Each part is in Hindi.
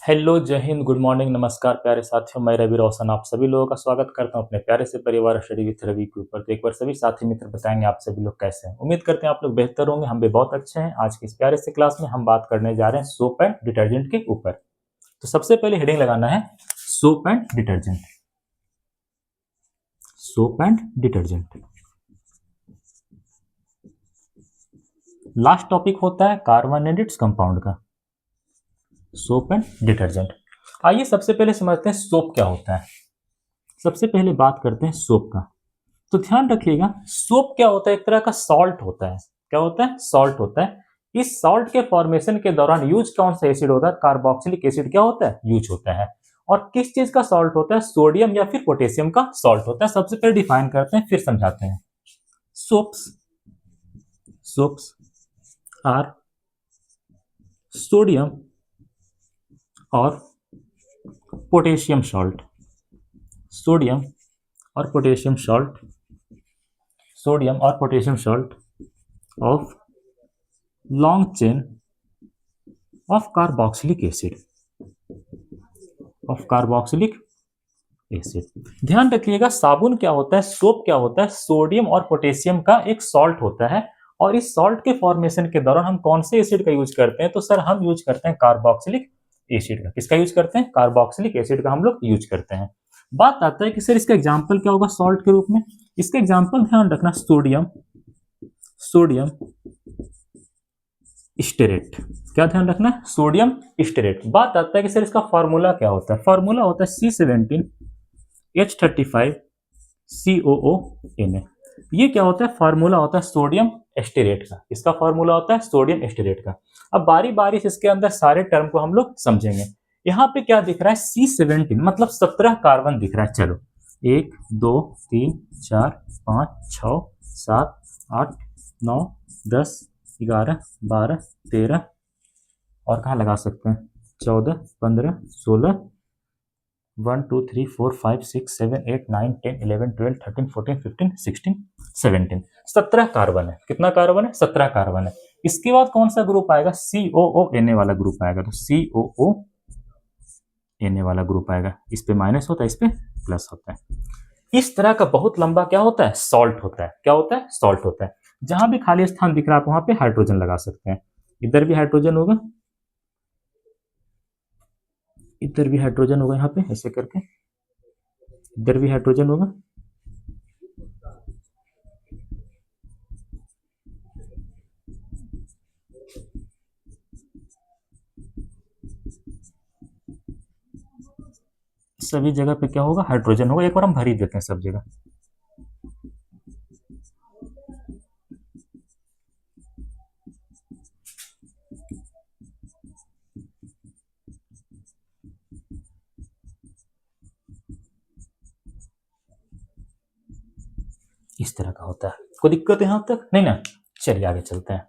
हेलो, जय हिंद, गुड मॉर्निंग, नमस्कार प्यारे साथियों। मैं रवि रोशन आप सभी लोगों का स्वागत करता हूं अपने प्यारे से परिवार स्टडी विथ रवि के ऊपर। तो एक बार सभी साथी मित्र बताएंगे आप सभी लोग कैसे हैं। उम्मीद करते हैं आप लोग बेहतर होंगे, हम भी बहुत अच्छे हैं। आज की इस प्यारे से क्लास में हम बात करने जा रहे हैं सोप एंड डिटर्जेंट के ऊपर। तो सबसे पहले हेडिंग लगाना है soap and detergent. Soap and detergent last topic होता है कार्बन एंड इट्स कंपाउंड का। सोप एंड डिटर्जेंट, आइए सबसे पहले समझते हैं सोप क्या होता है। सबसे पहले बात करते हैं सोप का। तो ध्यान रखिएगा, सोप क्या होता है, एक तरह का सॉल्ट होता है। क्या होता है? सॉल्ट होता है। इस सॉल्ट के फॉर्मेशन के दौरान यूज कौन सा एसिड होता है? कार्बोक्सिलिक एसिड क्या होता है? यूज होता है। और किस चीज का सॉल्ट होता है? सोडियम या फिर पोटेशियम का सॉल्ट होता है। सबसे पहले डिफाइन करते हैं फिर समझाते हैं। सोप्स सोप्स आर सोडियम और पोटेशियम सॉल्ट। सोडियम और पोटेशियम सॉल्ट, सोडियम और potassium salt of long chain of carboxylic acid, of carboxylic acid. ध्यान रखिएगा, साबुन क्या होता है, सोप क्या होता है? सोडियम और पोटेशियम का एक सॉल्ट होता है। और इस सॉल्ट के फॉर्मेशन के दौरान हम कौन से एसिड का यूज करते हैं? तो सर हम यूज करते हैं कार्बोक्सिलिक एसिड का। किसका यूज करते हैं? कार्बोक्सिलिक एसिड का हम लोग यूज करते हैं। बात आता है कि सर इसका एग्जाम्पल क्या होगा सॉल्ट के रूप में? इसका एग्जाम्पल ध्यान रखना, सोडियम, सोडियम स्टेरेट। क्या ध्यान रखना है? Sodium stearate. बात आता है कि सर इसका फॉर्मूला क्या होता है? फॉर्मूला होता है C17H35 COO Na। ये क्या होता है? फॉर्मूला होता है सोडियम एस्टेरेट का। इसका फॉर्मूला होता है सोडियम एस्टेरेट का। अब बारी बारी से इसके अंदर सारे टर्म को हम लोग समझेंगे। यहाँ पे क्या दिख रहा है? C17 मतलब 17 कार्बन दिख रहा है। चलो 1 2 3 4 5 6 7 8 9 10 11 12 13 और कहाँ लगा सकते हैं 14 15 16 1 2 3 4 5 6 7 8 9 10 11 12 13 14 15 16 17 17 कार्बन है। कितना कार्बन है? 17 कार्बन है। इसके बाद कौन सा ग्रुप आएगा? COO Na वाला ग्रुप आएगा। तो COO Na वाला ग्रुप आएगा। इस पे माइनस होता है, इस पे प्लस होता है। इस तरह का बहुत लंबा क्या होता है? सॉल्ट होता है। क्या होता है? सॉल्ट होता है। जहां भी खाली स्थान दिख रहा है आप वहां पे हाइड्रोजन लगा सकते हैं। इधर भी हाइड्रोजन होगा, इधर भी हाइड्रोजन होगा, यहाँ पे ऐसे करके इधर भी हाइड्रोजन होगा। सभी जगह पे क्या होगा? हाइड्रोजन होगा। एक बार हम भर ही देते हैं सब जगह। इस तरह का होता है। कोई दिक्कत है यहां तक? नहीं ना? चलिए आगे चलते हैं।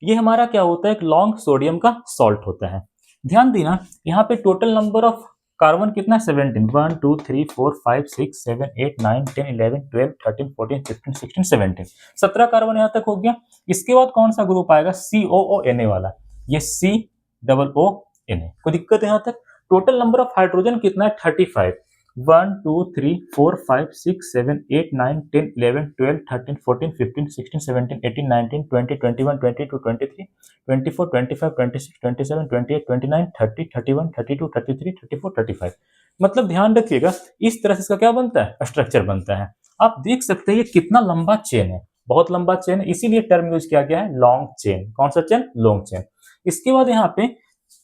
ये हमारा क्या होता है? एक लॉन्ग सोडियम का सॉल्ट होता है। ध्यान देना, यहाँ पे टोटल नंबर ऑफ कार्बन कितना है? 17। 1 2 3 4 5 6 7 8 9 10 11 12 13 14 15 16 17 17 कार्बन यहाँ तक हो गया। इसके बाद कौन सा ग्रुप आएगा? COO Na वाला। ये COO Na। कोई दिक्कत है यहाँ तक? टोटल नंबर ऑफ हाइड्रोजन कितना है? 35। 1 2 3 4 5 6 7 8 9 10 11 12 13 14 15 16 17 18 19 20 21 22 23 24 25 26 27 28 29 30 31 32 33 34 35। मतलब ध्यान रखिएगा, इस तरह से इसका क्या बनता है? स्ट्रक्चर बनता है। आप देख सकते हैं ये कितना लंबा चेन है, बहुत लंबा चेन है, इसीलिए टर्म यूज किया गया है लॉन्ग चेन। कौन सा चेन? Long chain. इसके बाद यहाँ पे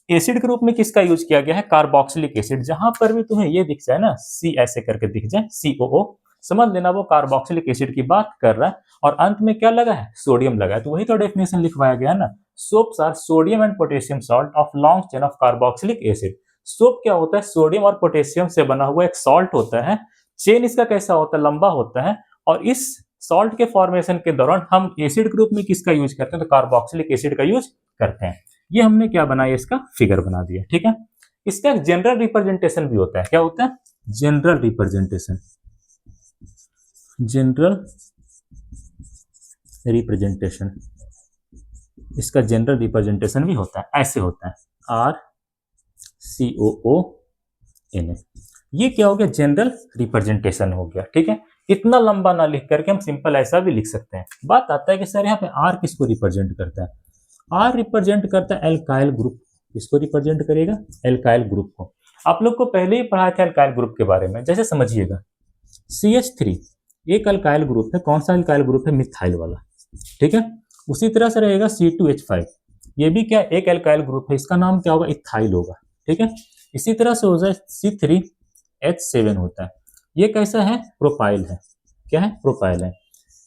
एसिड के रूप में किसका यूज किया गया है? Carboxylic acid. जहां पर भी तुम्हें ये दिख जाए ना, सी ऐसे करके दिख जाए, COO, समझ लेना वो कार्बोक्सिलिक एसिड की बात कर रहा है। और अंत में क्या लगा है? सोडियम लगा है। तो वही तो डेफिनेशन लिखवाया गया है ना, soaps are sodium and potassium salt of long chain of carboxylic acid. Soap क्या होता है? सोडियम और पोटेशियम से बना हुआ एक सॉल्ट होता है। चेन इसका कैसा होता है? लंबा होता है। और इस सॉल्ट के फॉर्मेशन के दौरान हम एसिड के रूप में किसका यूज करते हैं? तो कार्बोक्सिलिक एसिड का यूज करते हैं। ये हमने क्या बनाया? इसका फिगर बना दिया। ठीक है। इसका एक जनरल रिप्रेजेंटेशन भी होता है। क्या होता है? General representation. जनरल रिप्रेजेंटेशन, इसका जनरल रिप्रेजेंटेशन भी होता है। ऐसे होता है R COONA। ये क्या हो गया, जनरल रिप्रेजेंटेशन हो गया। ठीक है, इतना लंबा ना लिख करके हम सिंपल ऐसा भी लिख सकते हैं। बात आता है कि सर यहाँ पे R किसको रिप्रेजेंट करता है? R रिप्रेजेंट करता है एल्काइल ग्रुप। किसको रिप्रेजेंट करेगा? एल्काइल ग्रुप को। आप लोग को पहले ही पढ़ाया था एल्काइल ग्रुप के बारे में। जैसे समझिएगा, CH3 एक अल्काइल ग्रुप है। कौन सा अल्काइल ग्रुप है? मिथाइल वाला। ठीक है, उसी तरह से रहेगा C2H5, ये भी क्या, एक अल्काइल ग्रुप है। इसका नाम क्या होगा? इथाइल होगा। ठीक है, इसी तरह से हो जाए C3H7 होता है। ये कैसा है? प्रोपाइल है। क्या है? प्रोपाइल है।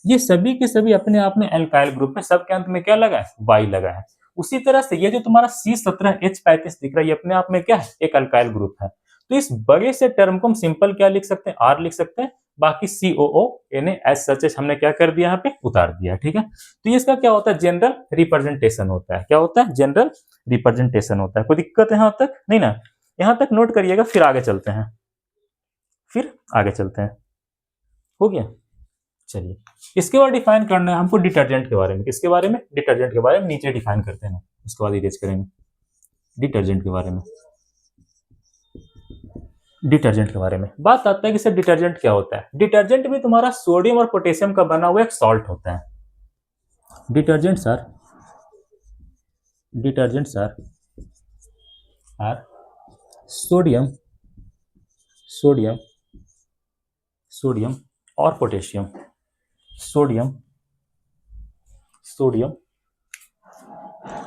ये सभी के सभी अपने आप में एल्काइल ग्रुप है। सबके अंत में क्या लगा है? वाई लगा है। उसी तरह से ये जो तुम्हारा C17H35 दिख रहा है, ये अपने आप में क्या है? एक अल्काइल ग्रुप है। तो इस बड़े से टर्म को हम सिंपल क्या लिख सकते हैं? R लिख सकते हैं। बाकी COONA एज सच हमने क्या कर दिया? यहाँ पे उतार दिया। ठीक है, तो ये इसका क्या होता है? जनरल रिप्रेजेंटेशन होता है। क्या होता है? जनरल रिप्रेजेंटेशन होता है। कोई दिक्कत है यहाँ तक? नहीं ना? यहाँ तक नोट करिएगा, फिर आगे चलते हैं। हो गया? चलिए, इसके बाद डिफाइन करना है हमको डिटर्जेंट के बारे में। किसके बारे में? डिटर्जेंट के बारे में। नीचे डिफाइन करते हैं, उसके बाद इरेज करेंगे डिटर्जेंट के बारे में। डिटर्जेंट के बारे में बात आता है कि सर डिटर्जेंट क्या होता है? डिटर्जेंट भी तुम्हारा सोडियम और पोटेशियम का बना हुआ एक सॉल्ट होता है। Detergents are sodium sodium sodium और पोटेशियम। सोडियम सोडियम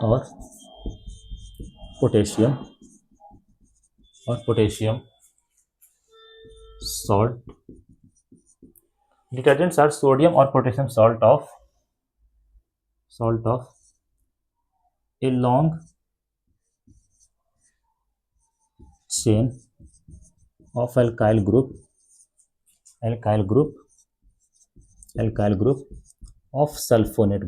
और potassium salt. Detergents are sodium और potassium salt of a long chain of alkyl group of sulfonate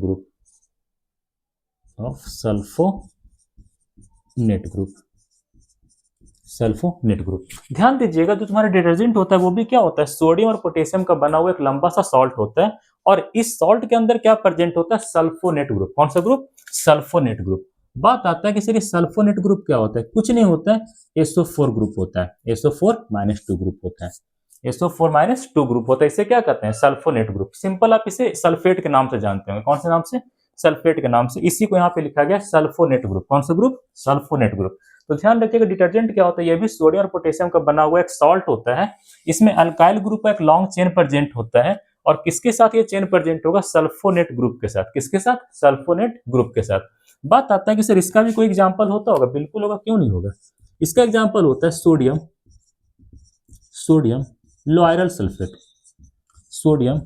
group। ध्यान दीजिएगा, जो तुम्हारा डिटर्जेंट होता है वो भी क्या होता है? सोडियम और पोटेशियम का बना हुआ एक लंबा सा सॉल्ट होता है। और इस सॉल्ट के अंदर क्या प्रेजेंट होता है? Sulphonate group. कौन सा ग्रुप? Sulfonate group. बात आता है कि सर ये सल्फोनेट ग्रुप क्या होता है? कुछ नहीं होता है, SO4 ग्रुप होता है। SO4-2 ग्रुप होता है। SO4-2 ग्रुप होता है। इसे क्या कहते हैं? Sulfonate group. सिंपल आप इसे सल्फेट के नाम से जानते होंगे। कौन से नाम से? सल्फेट के नाम से। इसी को यहाँ पे लिखा गया सल्फोनेट ग्रुप। कौन सा ग्रुप? Sulfonate group. तो ध्यान रखिएगा, डिटर्जेंट क्या होता है? ये भी सोडियम और पोटेशियम का बना हुआ एक सॉल्ट होता है। इसमें अल्काइल ग्रुप का एक लॉन्ग चेन प्रेजेंट होता है। और किसके साथ ये चेन प्रेजेंट होगा? सल्फोनेट ग्रुप के साथ। किसके साथ? सल्फोनेट ग्रुप के साथ। बात आता है कि सर इसका भी कोई एग्जांपल होता होगा? बिल्कुल होगा, क्यों नहीं होगा। इसका एग्जांपल होता है sodium lauryl sulphate. Sodium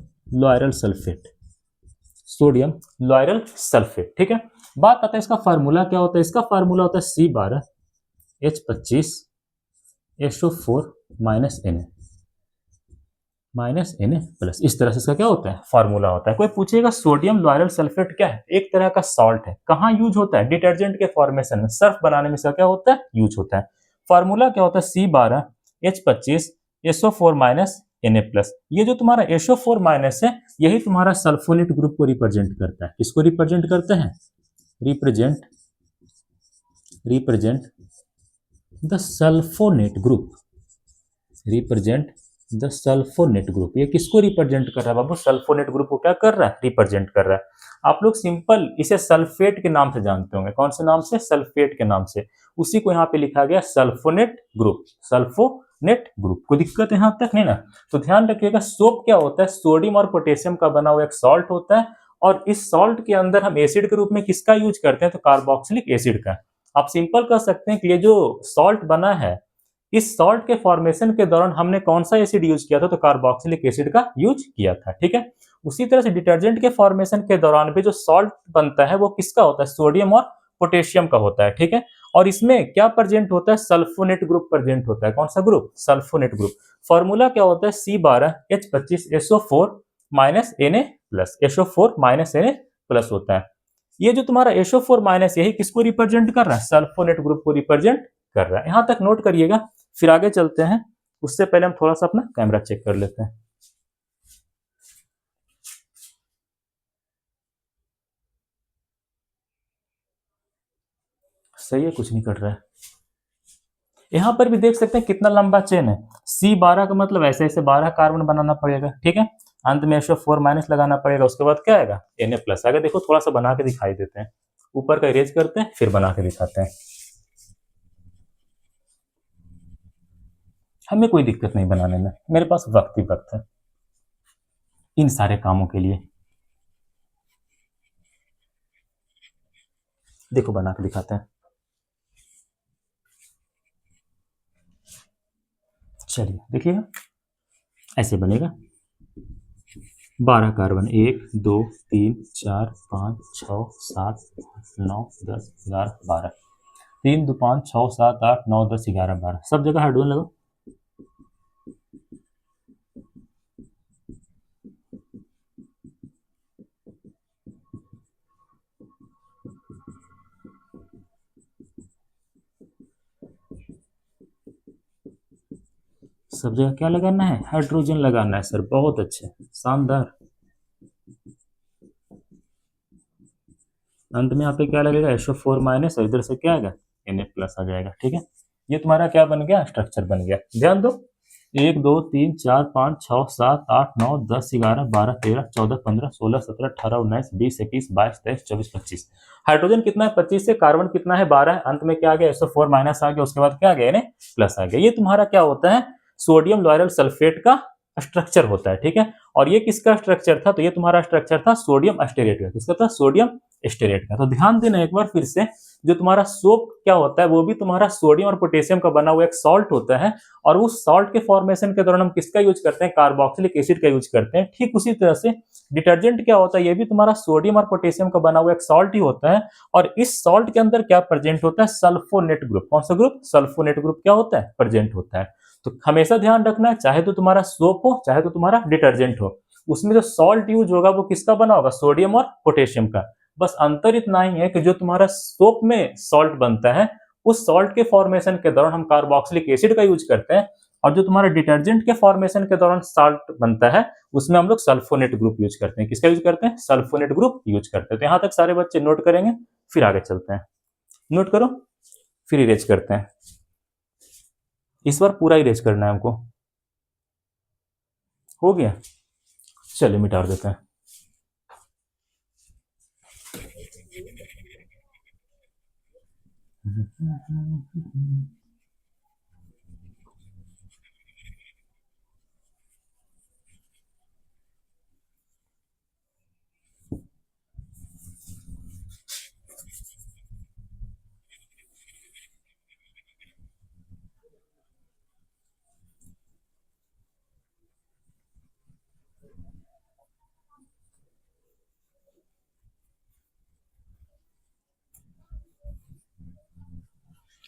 lauryl sulphate. ठीक है, बात आता है इसका फार्मूला क्या होता है? इसका फार्मूला होता है C12H25SO4 Na प्लस। इस तरह से इसका क्या होता है? फार्मूला होता है। कोई पूछेगा सोडियम लॉयरल सल्फेट क्या है? एक तरह का सॉल्ट है। कहाँ यूज होता है? डिटर्जेंट के फॉर्मेशन में, सर्फ बनाने में इसका क्या होता है? यूज होता है। फार्मूला क्या होता है? C12H25SO4 Na plus. ये जो तुम्हारा SO4 माइनस है, यही तुम्हारा सल्फोनेट ग्रुप को रिप्रेजेंट करता है। किसको रिप्रेजेंट करते हैं? Represent the sulphonate group. ये किसको रिप्रेजेंट कर रहा है बाबू? सल्फोनेट ग्रुप को क्या कर रहा है? रिप्रेजेंट कर रहा है। आप लोग सिंपल इसे सल्फेट के नाम से जानते होंगे। कौन से नाम से? सल्फेट के नाम से। उसी को यहाँ पे लिखा गया सल्फोनेट ग्रुप। कोई दिक्कत यहाँ तक नहीं ना? तो ध्यान रखिएगा, सोप क्या होता है? सोडियम और पोटेशियम का बना हुआ एक सॉल्ट होता है। और इस सॉल्ट के अंदर हम एसिड के रूप में किसका यूज करते हैं? तो कार्बोक्सिलिक एसिड का। आप सिंपल कह सकते हैं कि ये जो सॉल्ट बना है, इस सॉल्ट के फॉर्मेशन के दौरान हमने कौन सा एसिड यूज किया था? तो कार्बोक्सिलिक एसिड का यूज किया था। ठीक है, उसी तरह से डिटर्जेंट के फॉर्मेशन के दौरान भी जो सॉल्ट बनता है वो किसका होता है? सोडियम और पोटेशियम का होता है। ठीक है, और इसमें क्या प्रेजेंट होता है? सल्फोनेट ग्रुप प्रेजेंट होता है। कौन सा ग्रुप? Sulfonate group. फॉर्मूला क्या होता है? C12H25SO4 Na plus. SO4 Na plus होता है। ये जो तुम्हारा SO4 माइनस, यही किसको रिप्रेजेंट कर रहा है? सल्फोनेट ग्रुप को रिप्रेजेंट कर रहा है। यहां तक नोट करिएगा, फिर आगे चलते हैं। उससे पहले हम थोड़ा सा अपना कैमरा चेक कर लेते हैं। सही है, कुछ नहीं कर रहा है। यहाँ पर भी देख सकते हैं कितना लंबा चेन है। C12 का मतलब ऐसे ऐसे 12 कार्बन बनाना पड़ेगा, ठीक है। अंत में SO4 माइनस लगाना पड़ेगा, उसके बाद क्या आएगा Na प्लस आएगा। देखो थोड़ा सा बना के दिखाई देते हैं, ऊपर का इरेज करते हैं फिर बना के दिखाते हैं। हमें कोई दिक्कत नहीं बनाने में, मेरे पास वक्त ही वक्त है इन सारे कामों के लिए। देखो बना के दिखाते हैं। चलिए देखिएगा, ऐसे बनेगा 12 कार्बन, 1 2 3 4 5 6 7 9 10 11 12, 3 2 5 6 7 8 9 10 11 12, सब जगह हाइड्रोजन लगाओ। सब जगह क्या लगाना है, हाइड्रोजन लगाना है सर, बहुत अच्छे, शानदार। अंत में यहाँ पे क्या लगेगा SO4 माइनस, और इधर से क्या आएगा Na प्लस आ जाएगा, ठीक है। ये तुम्हारा क्या बन गया, स्ट्रक्चर बन गया। ध्यान दो, 1 2 3 4 5 6 7 8 9 10 11 12 13 14 15 16 17 18 19 20 21 22 23 24 25। हाइड्रोजन कितना है 25 से, कार्बन कितना है 12 है, अंत में क्या आ गया SO4 माइनस आ गया, उसके बाद क्या आ गया Na प्लस आ गया। ये तुम्हारा क्या होता है, सोडियम लॉयरल सल्फेट का स्ट्रक्चर होता है, ठीक है। और ये किसका स्ट्रक्चर था, तो ये तुम्हारा स्ट्रक्चर था सोडियम एस्टेरेट का। किसका था, सोडियम एस्टेरेट का। तो ध्यान देना एक बार फिर से, जो तुम्हारा सोप क्या होता है वो भी तुम्हारा सोडियम और पोटेशियम का बना हुआ एक सॉल्ट होता है, और उस सॉल्ट के फॉर्मेशन के दौरान हम किसका यूज करते हैं, कार्बोक्सिलिक एसिड का यूज करते हैं। ठीक उसी तरह से डिटर्जेंट क्या होता है, ये भी तुम्हारा सोडियम और पोटेशियम का बना हुआ एक सॉल्ट ही होता है, और इस सॉल्ट के अंदर क्या प्रेजेंट होता है, सल्फोनेट ग्रुप। कौन सा ग्रुप, सल्फोनेट ग्रुप क्या होता है, प्रेजेंट होता है। तो हमेशा ध्यान रखना है, चाहे तो तुम्हारा सोप हो चाहे तो तुम्हारा डिटर्जेंट हो, उसमें जो सॉल्ट यूज होगा वो किसका बना होगा, सोडियम और पोटेशियम का। बस अंतर इतना ही है कि जो तुम्हारा सोप में सॉल्ट बनता है, उस सॉल्ट के फॉर्मेशन के दौरान हम कार्बोक्सिलिक एसिड का यूज करते हैं, और जो तुम्हारा डिटर्जेंट के फॉर्मेशन के दौरान सॉल्ट बनता है उसमें हम लोग सल्फोनेट ग्रुप यूज करते हैं। किसका यूज करते हैं, सल्फोनेट ग्रुप यूज करते हैं। तो यहां तक सारे बच्चे नोट करेंगे, फिर आगे चलते हैं। नोट करो, फिर इरेज करते हैं। इस बार पूरा इरेज करना है हमको। हो गया, चलिए मिटा देते हैं।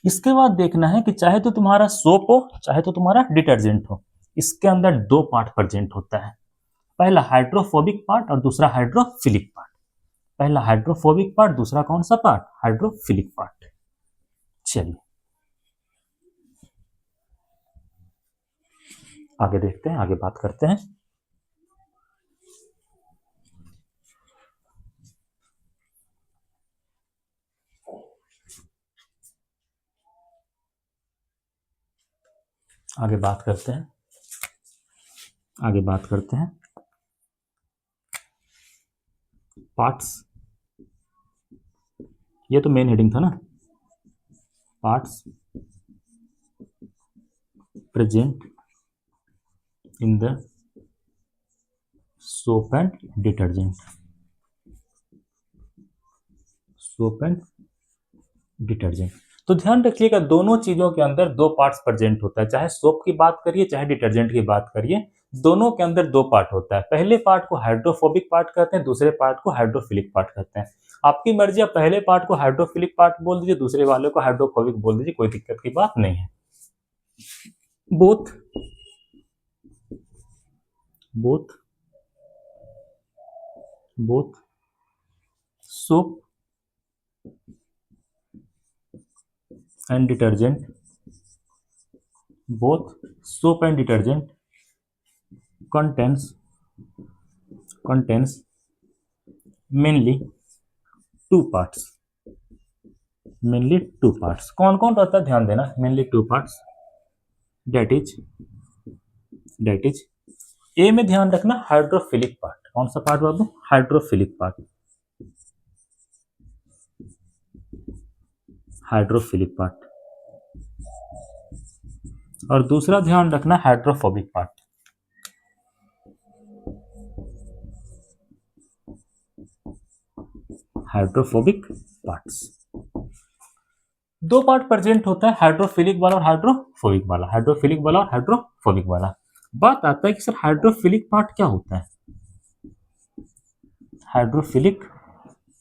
इसके बाद देखना है कि चाहे तो तुम्हारा सोप हो चाहे तो तुम्हारा डिटर्जेंट हो, इसके अंदर दो पार्ट प्रेजेंट होता है, पहला हाइड्रोफोबिक पार्ट और दूसरा हाइड्रोफिलिक पार्ट। पहला हाइड्रोफोबिक पार्ट, दूसरा कौन सा पार्ट, हाइड्रोफिलिक पार्ट। चलिए आगे देखते हैं, आगे बात करते हैं। आगे बात करते हैं, आगे बात करते हैं पार्ट्स। ये तो मेन हेडिंग था ना, parts present in the soap and detergent. Soap and detergent, तो ध्यान रखिएगा दोनों चीजों के अंदर दो पार्ट्स प्रेजेंट होता है, चाहे सोप की बात करिए चाहे डिटर्जेंट की बात करिए, दोनों के अंदर दो पार्ट होता है। पहले पार्ट को हाइड्रोफोबिक पार्ट कहते हैं, दूसरे पार्ट को हाइड्रोफिलिक पार्ट कहते हैं। आपकी मर्जी, आप पहले पार्ट को हाइड्रोफिलिक पार्ट बोल दीजिए, दूसरे वाले को हाइड्रोफोबिक बोल दीजिए, कोई दिक्कत की बात नहीं है। Both both both soap and detergent, both soap and detergent contains mainly two parts, mainly two parts. कौन कौन रहता है ध्यान देना, mainly two parts, that is a में ध्यान रखना हाइड्रोफिलिक पार्ट। कौन सा पार्ट बाबू, हाइड्रोफिलिक पार्ट, हाइड्रोफिलिक पार्ट। और दूसरा ध्यान रखना हाइड्रोफोबिक पार्ट, हाइड्रोफोबिक पार्ट्स। दो पार्ट प्रेजेंट होता है, हाइड्रोफिलिक वाला और हाइड्रोफोबिक वाला, हाइड्रोफिलिक वाला और हाइड्रोफोबिक वाला। बात आता है कि सर हाइड्रोफिलिक पार्ट क्या होता है, हाइड्रोफिलिक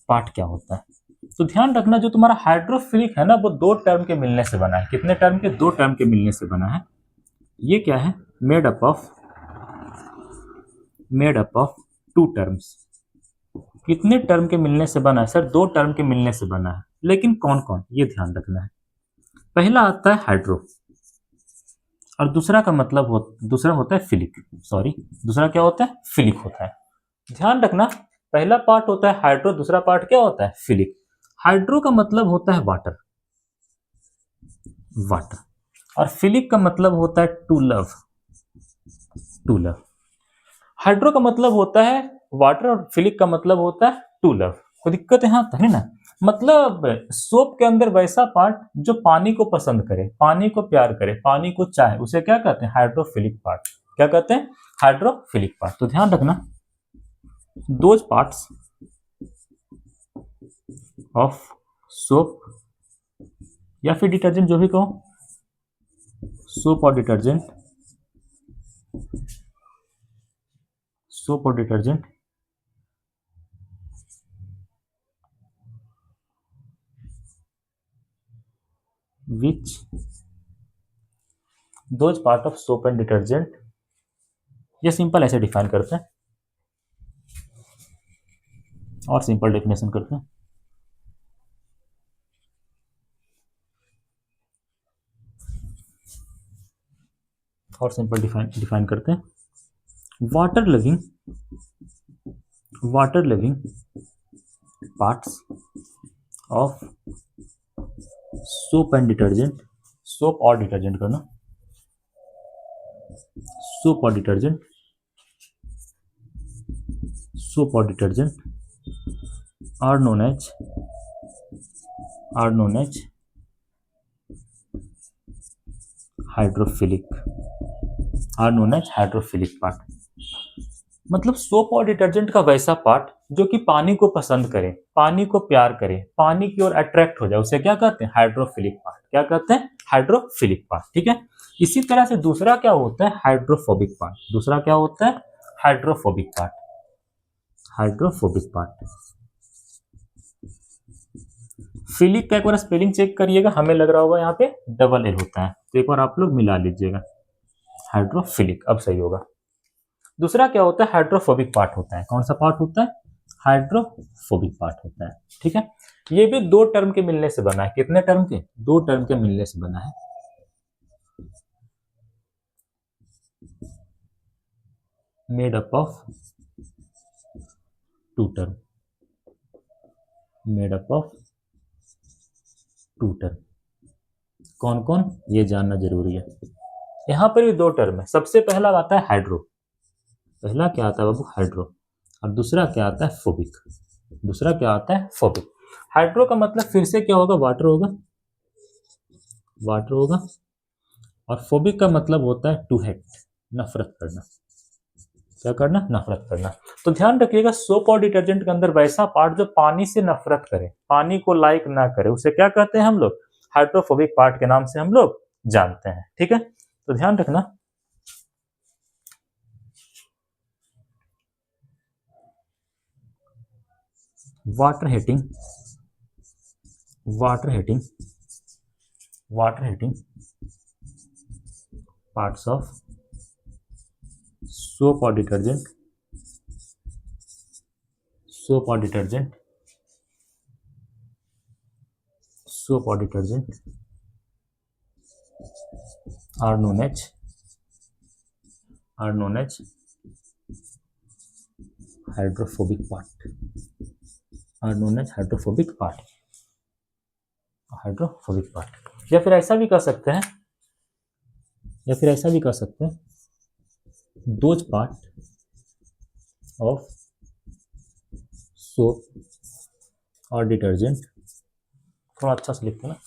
पार्ट क्या होता है। तो ध्यान रखना जो तुम्हारा हाइड्रोफिलिक है ना वो दो टर्म के मिलने से बना है। कितने टर्म के, दो टर्म के मिलने से बना है। ये क्या है, made up of two terms. कितने टर्म के मिलने से बना है सर, दो टर्म के मिलने से बना है। लेकिन कौन कौन, ये ध्यान रखना है। पहला आता है हाइड्रो और दूसरा का मतलब दूसरा होता है फिलिक, सॉरी दूसरा क्या होता है, फिलिक होता है। ध्यान रखना पहला पार्ट होता है हाइड्रो, दूसरा पार्ट क्या होता है, फिलिक। हाइड्रो का मतलब होता है वाटर, और फिलिक का मतलब होता है टू लव, हाइड्रो का मतलब होता है वाटर और फिलिक का मतलब होता है टू लव। कोई दिक्कत यहाँ तक है ना, मतलब सोप के अंदर वैसा पार्ट जो पानी को पसंद करे, पानी को प्यार करे, पानी को चाहे, उसे क्या कहते हैं, हाइड्रोफिलिक पार्ट। क्या कहते हैं, हाइड्रोफिलिक पार्ट। तो ध्यान रखना दोज पार्ट्स ऑफ सोप या फिर डिटर्जेंट, जो भी कहो, सोप और detergent, which those part of soap and detergent, ये सिंपल ऐसे डिफाइन करते हैं और सिंपल डेफिनेशन करते हैं। और सिंपल डिफाइन करते हैं, water living parts of soap and detergent, soap और डिटर्जेंट करना, सोप और detergent are known as hydrophilic part. मतलब सोप और डिटर्जेंट का वैसा पार्ट जो कि पानी को पसंद करे, पानी को प्यार करे, पानी की ओर अट्रैक्ट हो जाए, उसे क्या कहते हैं, हाइड्रोफिलिक पार्ट। क्या कहते हैं, हाइड्रोफिलिक पार्ट। ठीक है, इसी तरह से दूसरा क्या होता है, हाइड्रोफोबिक पार्ट। दूसरा क्या होता है, हाइड्रोफोबिक पार्ट। फिलिक का एक बार स्पेलिंग चेक करिएगा, हमें लग रहा होगा यहाँ पे डबल एल होता है, तो एक बार आप लोग मिला लीजिएगा, हाइड्रोफिलिक, अब सही होगा। दूसरा क्या होता है, हाइड्रोफोबिक पार्ट होता है। कौन सा पार्ट होता है, हाइड्रोफोबिक पार्ट होता है। ठीक है, ये भी दो टर्म के मिलने से बना है। कितने टर्म के, दो टर्म के मिलने से बना है। Made up of two term, कौन कौन, ये जानना जरूरी है। यहां पर भी दो टर्म है। सबसे पहला आता है हाइड्रो, पहला क्या आता है बाबू, हाइड्रो, और दूसरा क्या आता है, फोबिक। हाइड्रो का मतलब फिर से क्या होगा, वाटर होगा, और फोबिक का मतलब होता है टू हेट, नफरत करना। क्या करना, नफरत करना। तो ध्यान रखिएगा सोप और डिटर्जेंट के अंदर वैसा पार्ट जो पानी से नफरत करे, पानी को लाइक ना करे, उसे क्या कहते हैं हम लोग, हाइड्रोफोबिक पार्ट के नाम से हम लोग जानते हैं। ठीक है, तो ध्यान रखना water heating parts of soap और detergent are known as hydrophobic part, hydrophobic part. या फिर ऐसा भी कर सकते हैं, दोज पार्ट ऑफ सोप और डिटर्जेंट, थोड़ा अच्छा से लिखते हैं ना,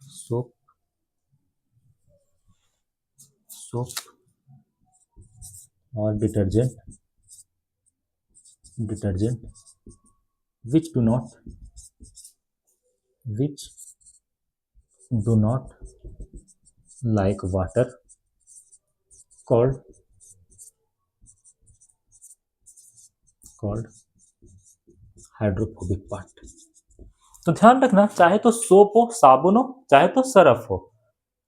सोप और detergent which do not like water called hydrophobic part. तो ध्यान रखना, चाहे तो सोप हो, साबुन हो, चाहे तो सरफ हो,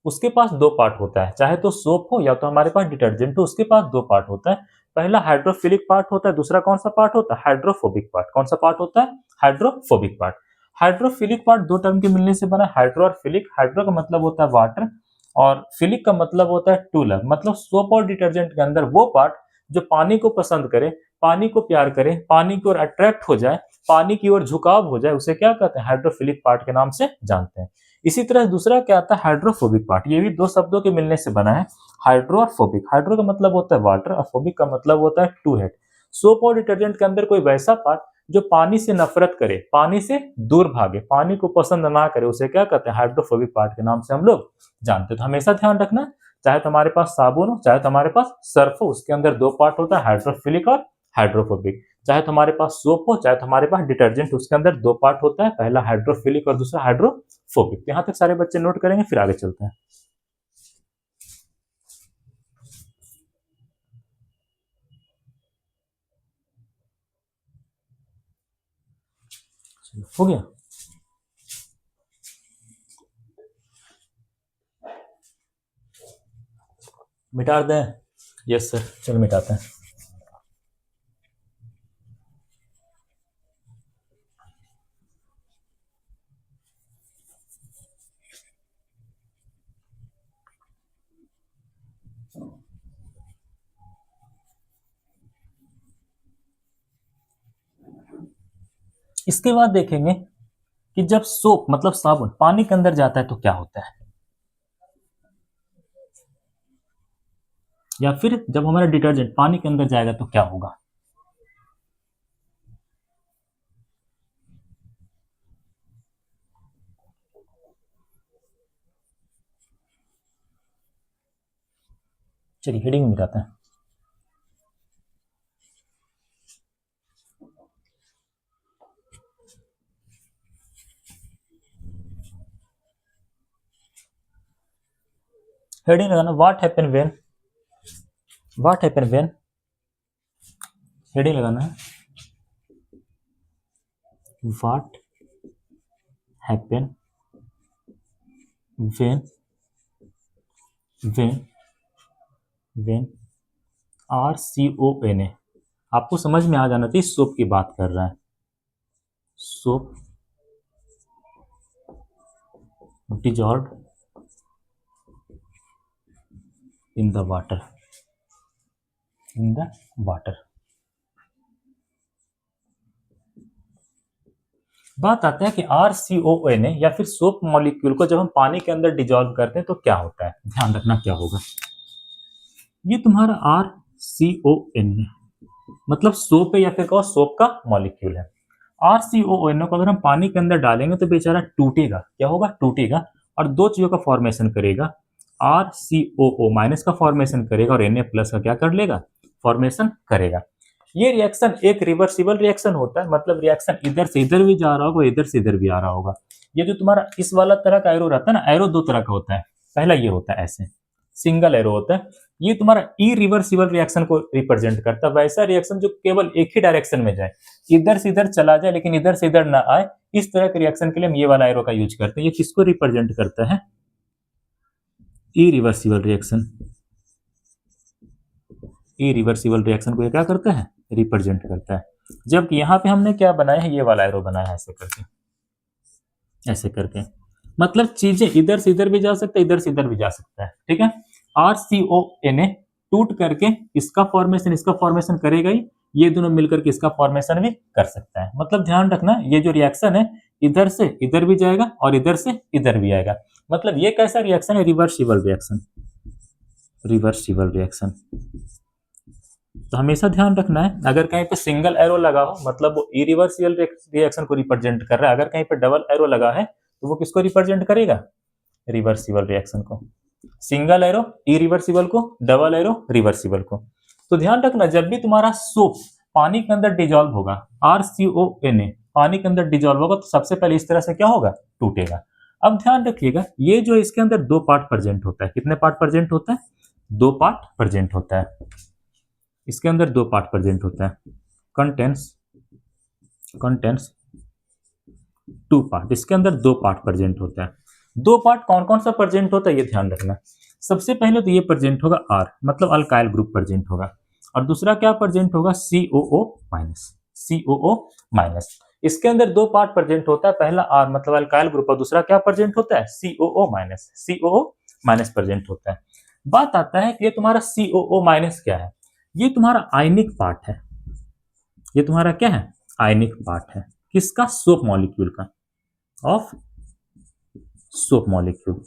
उसके पास दो पार्ट होता है। चाहे तो सोप हो या तो हमारे पास डिटर्जेंट हो, उसके पास दो पार्ट होता है। पहला हाइड्रोफिलिक पार्ट होता है, दूसरा कौन सा पार्ट होता है? Hydrophobic part. कौन सा पार्ट होता है? Hydrophobic part. हाइड्रोफिलिक पार्ट दो टर्म के मिलने से बना, हाइड्रो और फिलिक। हाइड्रो का मतलब होता है वाटर और फिलिक का मतलब होता है टू लव। मतलब सोप और डिटर्जेंट के अंदर वो पार्ट जो पानी को पसंद करे, पानी को प्यार करे, पानी की ओर अट्रैक्ट हो जाए, पानी की ओर झुकाव हो जाए, उसे क्या कहते हैं? हाइड्रोफिलिक पार्ट के नाम से जानते हैं। इसी तरह दूसरा क्या आता है? Hydrophobic part. ये भी दो शब्दों के मिलने से बना है, हाइड्रो और फोबिक। हाइड्रो का मतलब होता है वाटर और फोबिक का मतलब होता है टू हेट। सोप और डिटर्जेंट के अंदर कोई वैसा पार्ट जो पानी से नफरत करे, पानी से दूर भागे, पानी को पसंद ना करे, उसे क्या कहते हैं? हाइड्रोफोबिक पार्ट के नाम से हम लोग जानते हैं। तो हमेशा ध्यान रखना, चाहे तुम्हारे पास साबुन हो, चाहे तुम्हारे पास सर्फ हो, उसके अंदर दो पार्ट होता है, हाइड्रोफिलिक और हाइड्रोफोबिक। चाहे तुम्हारे पास सोप हो, चाहे तुम्हारे पास डिटर्जेंट, उसके अंदर दो पार्ट होता है, पहला हाइड्रोफिलिक और दूसरा हाइड्रोफोबिक। यहां तक सारे बच्चे नोट करेंगे, फिर आगे चलते हैं। हो गया? मिटा दें? यस सर, चलो मिटाते हैं। इसके बाद देखेंगे कि जब सोप मतलब साबुन पानी के अंदर जाता है तो क्या होता है, या फिर जब हमारा डिटर्जेंट पानी के अंदर जाएगा तो क्या होगा। चलिए हेडिंग मिटाते हैं। हेडिंग लगाना, व्हाट हैपन व्हेन, हेडिंग लगाना है, व्हाट हैपन व्हेन RCONA। आपको समझ में आ जाना चाहिए सोप की बात कर रहा है। Soap dissolved in the water, बात आता है कि RCONA या फिर सोप मॉलिक्यूल को जब हम पानी के अंदर डिजॉल्व करते हैं तो क्या होता है। ध्यान रखना क्या होगा। ये तुम्हारा RCONA मतलब सोप है या फिर कहो सोप का मॉलिक्यूल है। RCONA को अगर हम पानी के अंदर डालेंगे तो बेचारा टूटेगा। क्या होगा? टूटेगा और दो चीजों का फॉर्मेशन करेगा। RCOO माइनस का फॉर्मेशन करेगा और Na प्लस का क्या कर लेगा? फॉर्मेशन करेगा। ये रिएक्शन एक रिवर्सिबल रिएक्शन होता है, मतलब रिएक्शन इधर से इधर भी जा रहा होगा, इधर से इधर भी आ रहा होगा। ये जो तुम्हारा इस वाला तरह का एरो रहता है ना, एरो दो तरह का होता है। पहला ये होता है ऐसे सिंगल एरो होता है, ये तुम्हारा इरिवर्सिबल रिएक्शन को रिप्रेजेंट करता है। वैसा रिएक्शन जो केवल एक ही डायरेक्शन में जाए, इधर से इधर चला जाए लेकिन इधर से इधर ना आए, इस तरह के रिएक्शन के लिए हम ये वाला एरो का यूज करते हैं। ये किसको रिप्रेजेंट करता है? Irreversible reaction. इरिवर्सिबल रिएक्शन को ये क्या करता है? रिप्रेजेंट करता है। जबकि यहाँ पे हमने क्या बनाया है? ये वाला एरो बनाया है, ऐसे करके, ऐसे करके। मतलब चीजें इधर से इधर भी जा सकता है, इधर से इधर भी जा सकता है। ठीक है। RCONA टूट करके इसका फॉर्मेशन करेगा ही, ये दोनों मिलकर के इसका फॉर्मेशन भी कर सकता है। मतलब ध्यान रखना, ये जो रिएक्शन है इधर से इधर भी जाएगा और इधर से इधर भी आएगा। मतलब ये कैसा रिएक्शन है? Reversible reaction, reversible reaction. तो हमेशा ध्यान रखना है, अगर कहीं पे सिंगल एरो लगा हो मतलब वो इरिवर्सिबल रिएक्शन को रिप्रेजेंट कर रहा है, अगर कहीं पे डबल एरो लगा है तो वो किसको रिप्रेजेंट करेगा? रिवर्सिबल रिएक्शन को। सिंगल एरो इरिवर्सिबल को, डबल एरो रिवर्सिबल को। तो ध्यान रखना, जब भी तुम्हारा सोप पानी के अंदर डिजॉल्व होगा, RCONA पानी के अंदर डिजॉल्व होगा, तो सबसे पहले इस तरह से क्या होगा? टूटेगा। अब ध्यान रखिएगा, ये जो इसके अंदर दो पार्ट प्रेजेंट होता है, कितने पार्ट प्रेजेंट होता है? दो पार्ट प्रेजेंट होता है। इसके अंदर दो पार्ट प्रेजेंट होता है। कंटेंट्स टू पार्ट, इसके अंदर दो पार्ट प्रेजेंट होता है। दो पार्ट कौन कौन सा प्रेजेंट होता है ये ध्यान रखना। सबसे पहले तो ये प्रेजेंट होगा R, मतलब अल्काइल ग्रुप प्रेजेंट होगा, और दूसरा क्या प्रेजेंट होगा? COO-। इसके अंदर दो पार्ट प्रेजेंट होता है, पहला R मतलब अल्काइल ग्रुप, और दूसरा क्या प्रेजेंट होता है? COO- प्रेजेंट होता है। बात आता है कि ये तुम्हारा COO- क्या है? ये तुम्हारा आयनिक पार्ट है। ये तुम्हारा क्या है? आयनिक पार्ट है। किसका? सोप मॉलिक्यूल का, of soap molecule,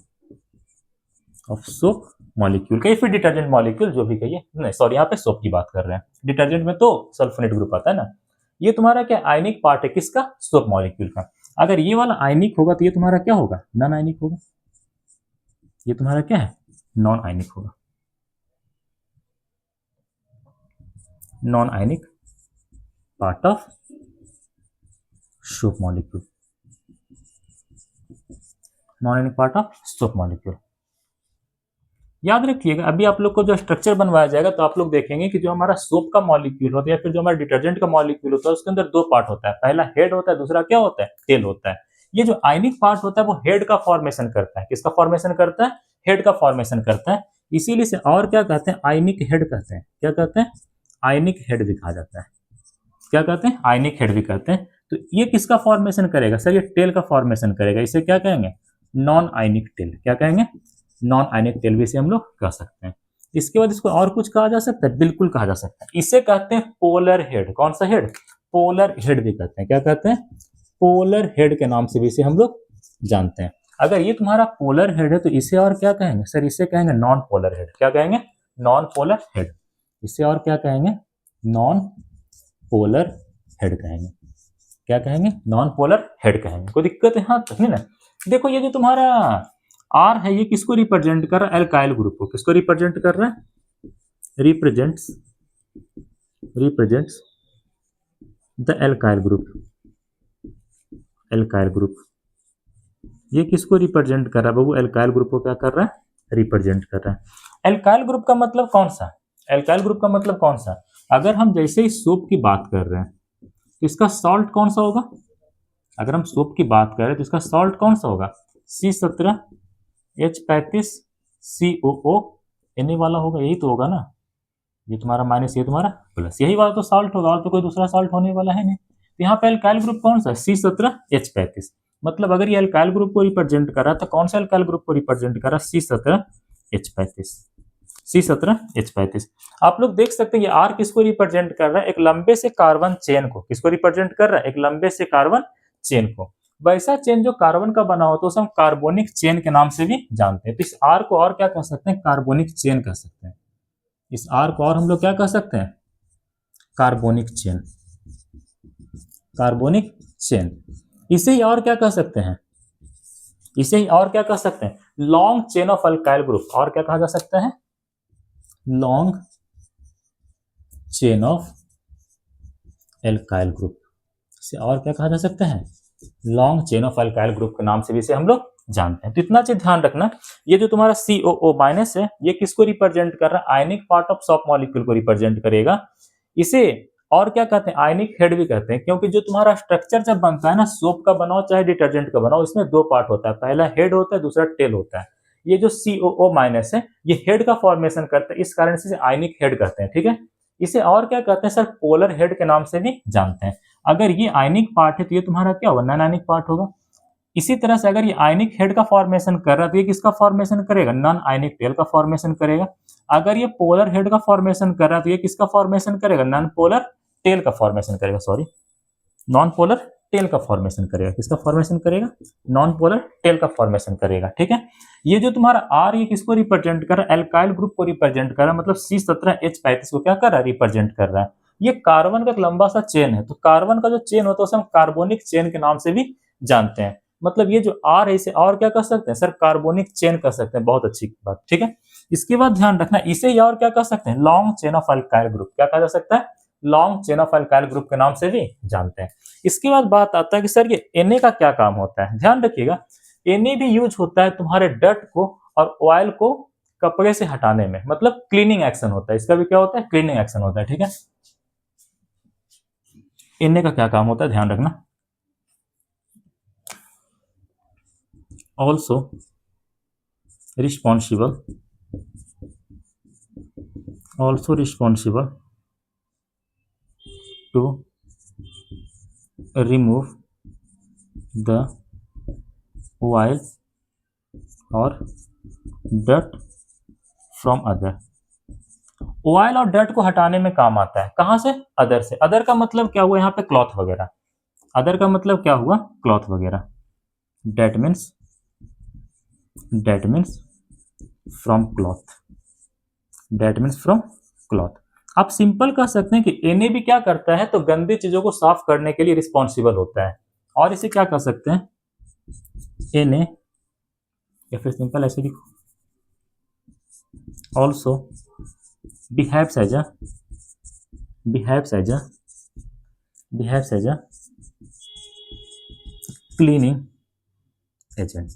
of soap molecule का, या फिर डिटर्जेंट मॉलिक्यूल, जो भी कहिए। नहीं सॉरी, यहाँ पे सोप की बात कर रहे हैं, डिटर्जेंट में तो सल्फोनेट ग्रुप आता है ना। ये तुम्हारा क्या आयनिक पार्ट है? किसका? सोप मॉलिक्यूल का। अगर ये वाला आयनिक होगा तो ये तुम्हारा क्या होगा? नॉन आयनिक होगा। ये तुम्हारा क्या है? नॉन आयनिक होगा, non ionic part of soap molecule, non ionic part of soap molecule. याद रखिएगा, अभी आप लोग को जो स्ट्रक्चर बनवाया जाएगा तो आप लोग देखेंगे कि जो हमारा सोप का मॉलिक्यूल होता है या फिर जो हमारा डिटर्जेंट का मॉलिक्यूल होता है, उसके अंदर दो पार्ट होता है, पहला हेड होता है, दूसरा क्या होता है? टेल होता है। ये जो आयनिक पार्ट होता है वो हेड का फॉर्मेशन करता है। किसका फॉर्मेशन करता है? हेड का फॉर्मेशन करता है। इसीलिए से और क्या कहते हैं? आयनिक हेड कहते हैं। क्या कहते हैं? आयनिक हेड भी कहा जाता है। क्या कहते हैं? आयनिक हेड भी कहते हैं। तो ये किसका फॉर्मेशन करेगा? सर ये टेल का फॉर्मेशन करेगा। इसे क्या कहेंगे? Non ionic tail. क्या कहेंगे? नॉन आयनिक टेल भी इसे हम लोग कह सकते हैं। इसके बाद इसको और कुछ कहा जा सकता है? बिल्कुल कहा जा सकता है। इसे कहते हैं पोलर हेड। कौन सा हेड? पोलर हेड भी कहते हैं। क्या कहते हैं? पोलर हेड के नाम से भी इसे हम लोग जानते हैं। अगर ये तुम्हारा पोलर हेड है तो इसे और क्या कहेंगे? सर इसे कहेंगे नॉन पोलर हेड। क्या कहेंगे? Non polar head. इसे और क्या कहेंगे? नॉन पोलर हेड कहेंगे। क्या कहेंगे? नॉन पोलर हेड कहेंगे। कोई दिक्कत है? हाँ नहीं ना। देखो ये जो तुम्हारा आर है ये किसको रिप्रेजेंट कर रहा है? एल्काइल ग्रुप को। किसको रिप्रेजेंट कर रहा है? Represents the alkyl group. Alkyl group ये किसको रिप्रेजेंट कर रहा है बाबू? एल्काइल ग्रुप को क्या कर रहा है? रिप्रेजेंट कर रहा है। एल्काइल ग्रुप का मतलब कौन सा? एल्काइल ग्रुप का मतलब कौन सा? अगर हम जैसे ही सोप की बात कर रहे हैं तो इसका सॉल्ट कौन सा होगा? अगर हम सोप की बात करें तो इसका सॉल्ट कौन सा होगा? C17H35 COO Na वाला होगा, यही तो होगा ना। ये तुम्हारा माइनस, ये तुम्हारा प्लस, यही वाला तो सॉल्ट होगा, और तो कोई दूसरा सॉल्ट होने वाला है नहीं। तो यहाँ पे एल्काइल ग्रुप कौन सा? C17H35। मतलब अगर ये एल्काइल ग्रुप को रिप्रेजेंट कर रहा है तो कौन सा एल्काइल ग्रुप को रिप्रेजेंट कर रहा है? C17H35। C17H35। आप लोग देख सकते हैं ये R किसको रिप्रेजेंट कर रहा है? एक लंबे से कार्बन चेन को। किसको रिप्रेजेंट कर रहा है? एक लंबे से कार्बन चेन को। वैसा चेन जो कार्बन का बना होता है उसे हम कार्बोनिक चेन के नाम से भी जानते हैं। तो इस R को और क्या कह सकते हैं? कार्बोनिक चेन कह सकते हैं। इस R को और हम लोग क्या कह सकते हैं? Carbonic chain. Carbonic chain. इसे ही और क्या कह सकते हैं? इसे ही और क्या कह सकते हैं? Long chain of alkyl group. और क्या कहा जा सकता है? Long chain of alkyl group. इसे और क्या कहा जा सकता है? Long chain of alkyl group के नाम से भी इसे हम लोग जानते हैं। तो इतना चीज ध्यान रखना, ये जो तुम्हारा COO- है ये किसको रिप्रेजेंट कर रहा है? आयनिक पार्ट ऑफ सोप मॉलिक्यूल को रिप्रेजेंट करेगा। इसे और क्या कहते हैं? आयनिक हेड भी कहते हैं, क्योंकि जो तुम्हारा स्ट्रक्चर जब बनता है ना, सोप का बनाओ चाहे डिटर्जेंट का बनाओ, इसमें दो पार्ट होता है, पहला हेड होता है, दूसरा टेल होता है। ये जो COO- है ये हेड का फॉर्मेशन करता है, इस कारण से इसे आयनिक हेड कहते हैं। ठीक है, इसे और क्या कहते हैं सर? पोलर हेड के नाम से भी जानते हैं। अगर ये आयनिक पार्ट है तो ये तुम्हारा क्या होगा? नॉन आयनिक पार्ट होगा। इसी तरह से अगर ये आयनिक हेड का फॉर्मेशन कर रहा है तो ये किसका फॉर्मेशन करेगा? नॉन आयनिक टेल का फॉर्मेशन करेगा। अगर ये पोलर हेड का फॉर्मेशन कर रहा है तो ये किसका फॉर्मेशन करेगा? नॉन पोलर टेल का फॉर्मेशन करेगा। सॉरी, नॉन पोलर टेल का फॉर्मेशन करेगा। किसका फॉर्मेशन करेगा? नॉन पोलर टेल का फॉर्मेशन करेगा। ठीक है, ये जो तुम्हारा आर ये किसको रिप्रेजेंट कर रहा है? एल्काइल ग्रुप को रिप्रेजेंट कर रहा है, मतलब C17H35 को क्या कर रहा है? रिप्रेजेंट कर रहा है। ये कार्बन का एक लंबा सा चेन है, तो कार्बन का जो चेन होता है उसे हम कार्बोनिक चेन के नाम से भी जानते हैं। मतलब ये जो आर है इसे और क्या कर सकते हैं सर? कार्बोनिक चेन कर सकते हैं। बहुत अच्छी बात। ठीक है, इसके बाद ध्यान रखना इसे या और क्या कर सकते हैं? Long chain of alkyl group. क्या कहा जा सकता है? Long chain of alkyl group के नाम से भी जानते हैं। इसके बाद बात आता है कि सर ये Na का क्या काम होता है? ध्यान रखिएगा, Na भी यूज होता है तुम्हारे डर्ट को और ऑयल को कपड़े से हटाने में, मतलब क्लीनिंग एक्शन होता है। इसका भी क्या होता है? क्लीनिंग एक्शन होता है। ठीक है, Na का क्या काम होता है? ध्यान रखना। Also responsible to remove the oil or dirt from other। Oil और डर्ट को हटाने में काम आता है। कहां से? अदर से। अदर का मतलब क्या हुआ यहाँ पे? क्लॉथ वगैरह। अदर का मतलब क्या हुआ? क्लॉथ वगैरह। That means from cloth. आप सिंपल कह सकते हैं कि Na भी क्या करता है? तो गंदी चीजों को साफ करने के लिए रिस्पॉन्सिबल होता है। और इसे क्या कर सकते हैं? Na, या फिर सिंपल ऐसे लिखो, also behaves as a cleaning agent.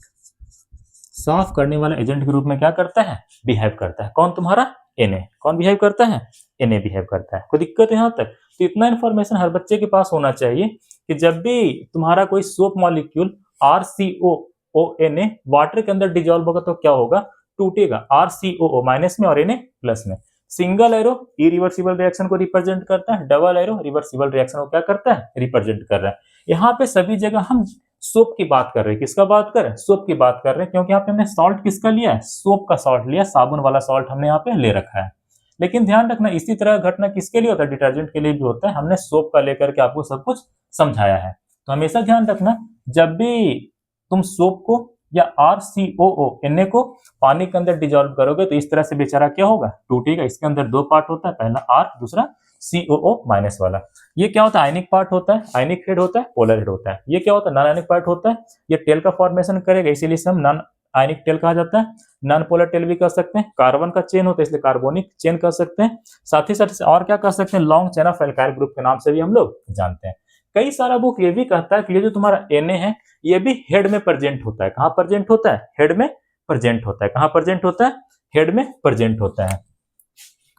साफ करने वाला एजेंट के रूप में क्या करता है? बिहेव करता है। कौन? तुम्हारा Na। कौन बिहेव करता है? Na बिहेव करता है। कोई दिक्कत है यहाँ तक? तो इतना इन्फॉर्मेशन हर बच्चे के पास होना चाहिए कि जब भी तुम्हारा कोई सोप मॉलिक्यूल RCOONA वाटर के अंदर डिजॉल्व होगा तो क्या होगा? टूटेगा। RCOO माइनस में और Na प्लस में। सिंगल एरो इरिवर्सिबल रिएक्शन को रिप्रेजेंट करता है, डबल एरो रिवर्सिबल रिएक्शन को क्या करता है? रिप्रेजेंट कर रहा है। यहाँ पे सभी जगह हम सोप की बात कर रहे हैं। किसका बात कर रहे हैं? सोप की बात कर रहे हैं, क्योंकि यहाँ पे हमने सॉल्ट किसका लिया है? सोप का सॉल्ट लिया, साबुन वाला सॉल्ट हमने यहाँ पे ले रखा है। लेकिन ध्यान रखना इसी तरह का घटना किसके लिए होता है? डिटर्जेंट के लिए भी होता है। हमने सोप का लेकर के आपको सब कुछ समझाया है। तो हमेशा ध्यान रखना, जब भी तुम सोप को या RCOO Na को पानी के अंदर डिजॉल्व करोगे तो इस तरह से बेचारा क्या होगा? टूटेगा। इसके अंदर दो पार्ट होता है, पहला R, दूसरा COO माइनस वाला। ये क्या होता है? आयनिक पार्ट होता है, आयनिक हेड होता है, पोलर हेड होता है। ये क्या होता है? नॉन आयनिक पार्ट होता है। ये टेल का फॉर्मेशन करेगा, इसीलिए इसे हम नॉन आयनिक टेल कहा जाता है। नॉन पोलर टेल भी कह सकते हैं। कार्बन का चेन होता है इसलिए कार्बोनिक चेन कह सकते हैं। साथ ही साथ और क्या कह सकते हैं? Long chain of alkyl group के नाम से भी हम लोग जानते हैं। कई सारा बुक ये भी कहता है कि ये जो तुम्हारा Na है ये भी हेड में प्रेजेंट होता है। कहाँ प्रेजेंट होता है? हेड में प्रेजेंट होता है। कहाँ प्रेजेंट होता है? हेड में प्रेजेंट होता है।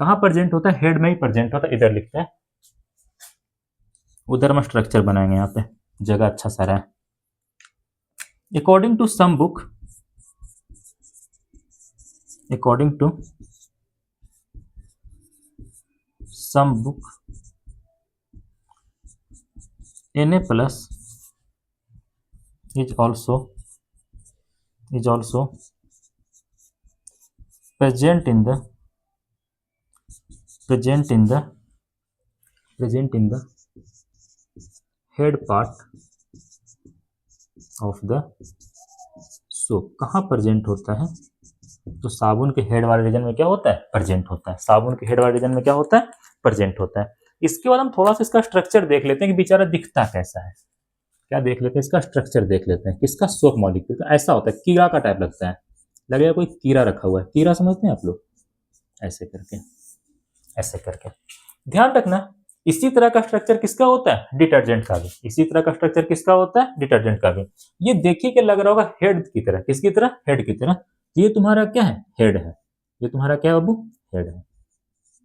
कहाँ प्रेजेंट होता है? हेड में ही प्रेजेंट होता है। इधर लिखते हैं, उधर में स्ट्रक्चर बनाएंगे। यहाँ पे जगह अच्छा सारा है। According to some book Na plus is also present in the head part of the soap। कहाँ प्रेजेंट होता है? तो साबुन के हेड वाले रीजन में क्या होता है? प्रेजेंट होता है। साबुन के हेड वाले रीजन में क्या होता है? प्रेजेंट होता है। इसके बाद हम थोड़ा सा इसका स्ट्रक्चर देख लेते हैं कि बेचारा दिखता कैसा है। क्या देख लेते हैं? इसका स्ट्रक्चर देख लेते हैं। किसका? सोप मॉलिक्यूल का। ऐसा होता है, कीड़ा का टाइप लगता है। लगेगा कोई कीड़ा रखा हुआ है। कीड़ा समझते हैं आप लोग? ऐसे करके ध्यान रखना। इसी तरह का स्ट्रक्चर किसका होता है? डिटर्जेंट का भी। इसी तरह का स्ट्रक्चर किसका होता है? डिटर्जेंट का भी। ये देखिए कि लग रहा होगा हेड की तरह। किसकी तरह? हेड की तरह। ये तुम्हारा क्या है? हेड है। ये तुम्हारा क्या है बाबू? हेड है।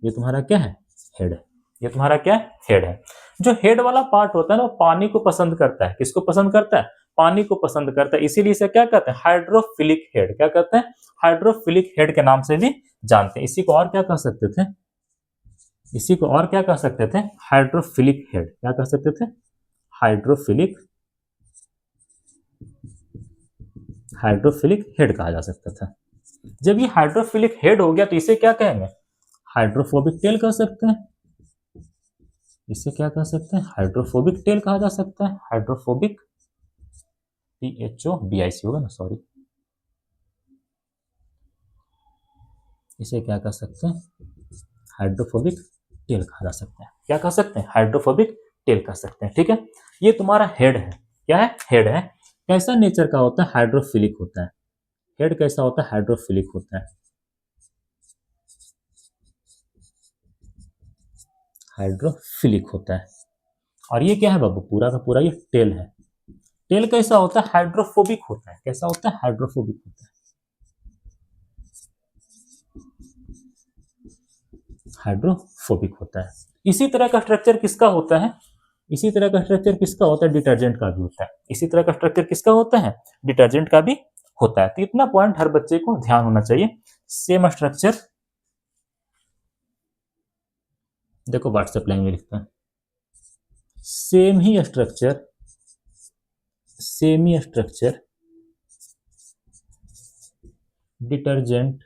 ये तुम्हारा क्या है? हेड है। ये तुम्हारा क्या है? हेड है। जो हेड वाला पार्ट होता है ना वो पानी को पसंद करता है। किसको पसंद करता है? पानी को पसंद करता है। इसीलिए इसे क्या कहते हैं? Hydrophilic head. क्या कहते हैं? हाइड्रोफिलिक हेड के नाम से भी जानते हैं। इसी को और क्या कह सकते थे? Hydrophilic head. क्या कह सकते थे? हाइड्रोफिलिक हेड कहा जा सकता था। जब ये हाइड्रोफिलिक हेड हो गया तो इसे क्या कहेंगे? हाइड्रोफोबिक टेल कह सकते हैं। इसे क्या कह सकते हैं, हाइड्रोफोबिक टेल कहा जा सकता है। हाइड्रोफोबिक, PHOBIC होगा ना, सॉरी, इसे क्या कह सकते हैं, हाइड्रोफोबिक टेल कहा जा सकता है। क्या कह सकते हैं, हाइड्रोफोबिक टेल कह सकते हैं। ठीक है, ये तुम्हारा हेड है। क्या है, हेड है। कैसा नेचर का होता है, हाइड्रोफिलिक होता है। हेड कैसा होता है, हाइड्रोफिलिक होता है। हाइड्रोफिलिक होता है। और ये क्या है बाबू, पूरा का पूरा ये टेल है। टेल कैसा होता है, हाइड्रोफोबिक होता है। कैसा होता है, हाइड्रोफोबिक होता है। हाइड्रोफोबिक होता है। इसी तरह का स्ट्रक्चर किसका होता है, इसी तरह का स्ट्रक्चर किसका होता है, डिटर्जेंट का भी होता है। इसी तरह का स्ट्रक्चर किसका होता है, डिटर्जेंट का भी होता है। तो इतना पॉइंट हर बच्चे को ध्यान होना चाहिए। सेम स्ट्रक्चर, देखो व्हाट्सएप लाइन में लिखता है, सेम ही स्ट्रक्चर, सेम ही स्ट्रक्चर डिटर्जेंट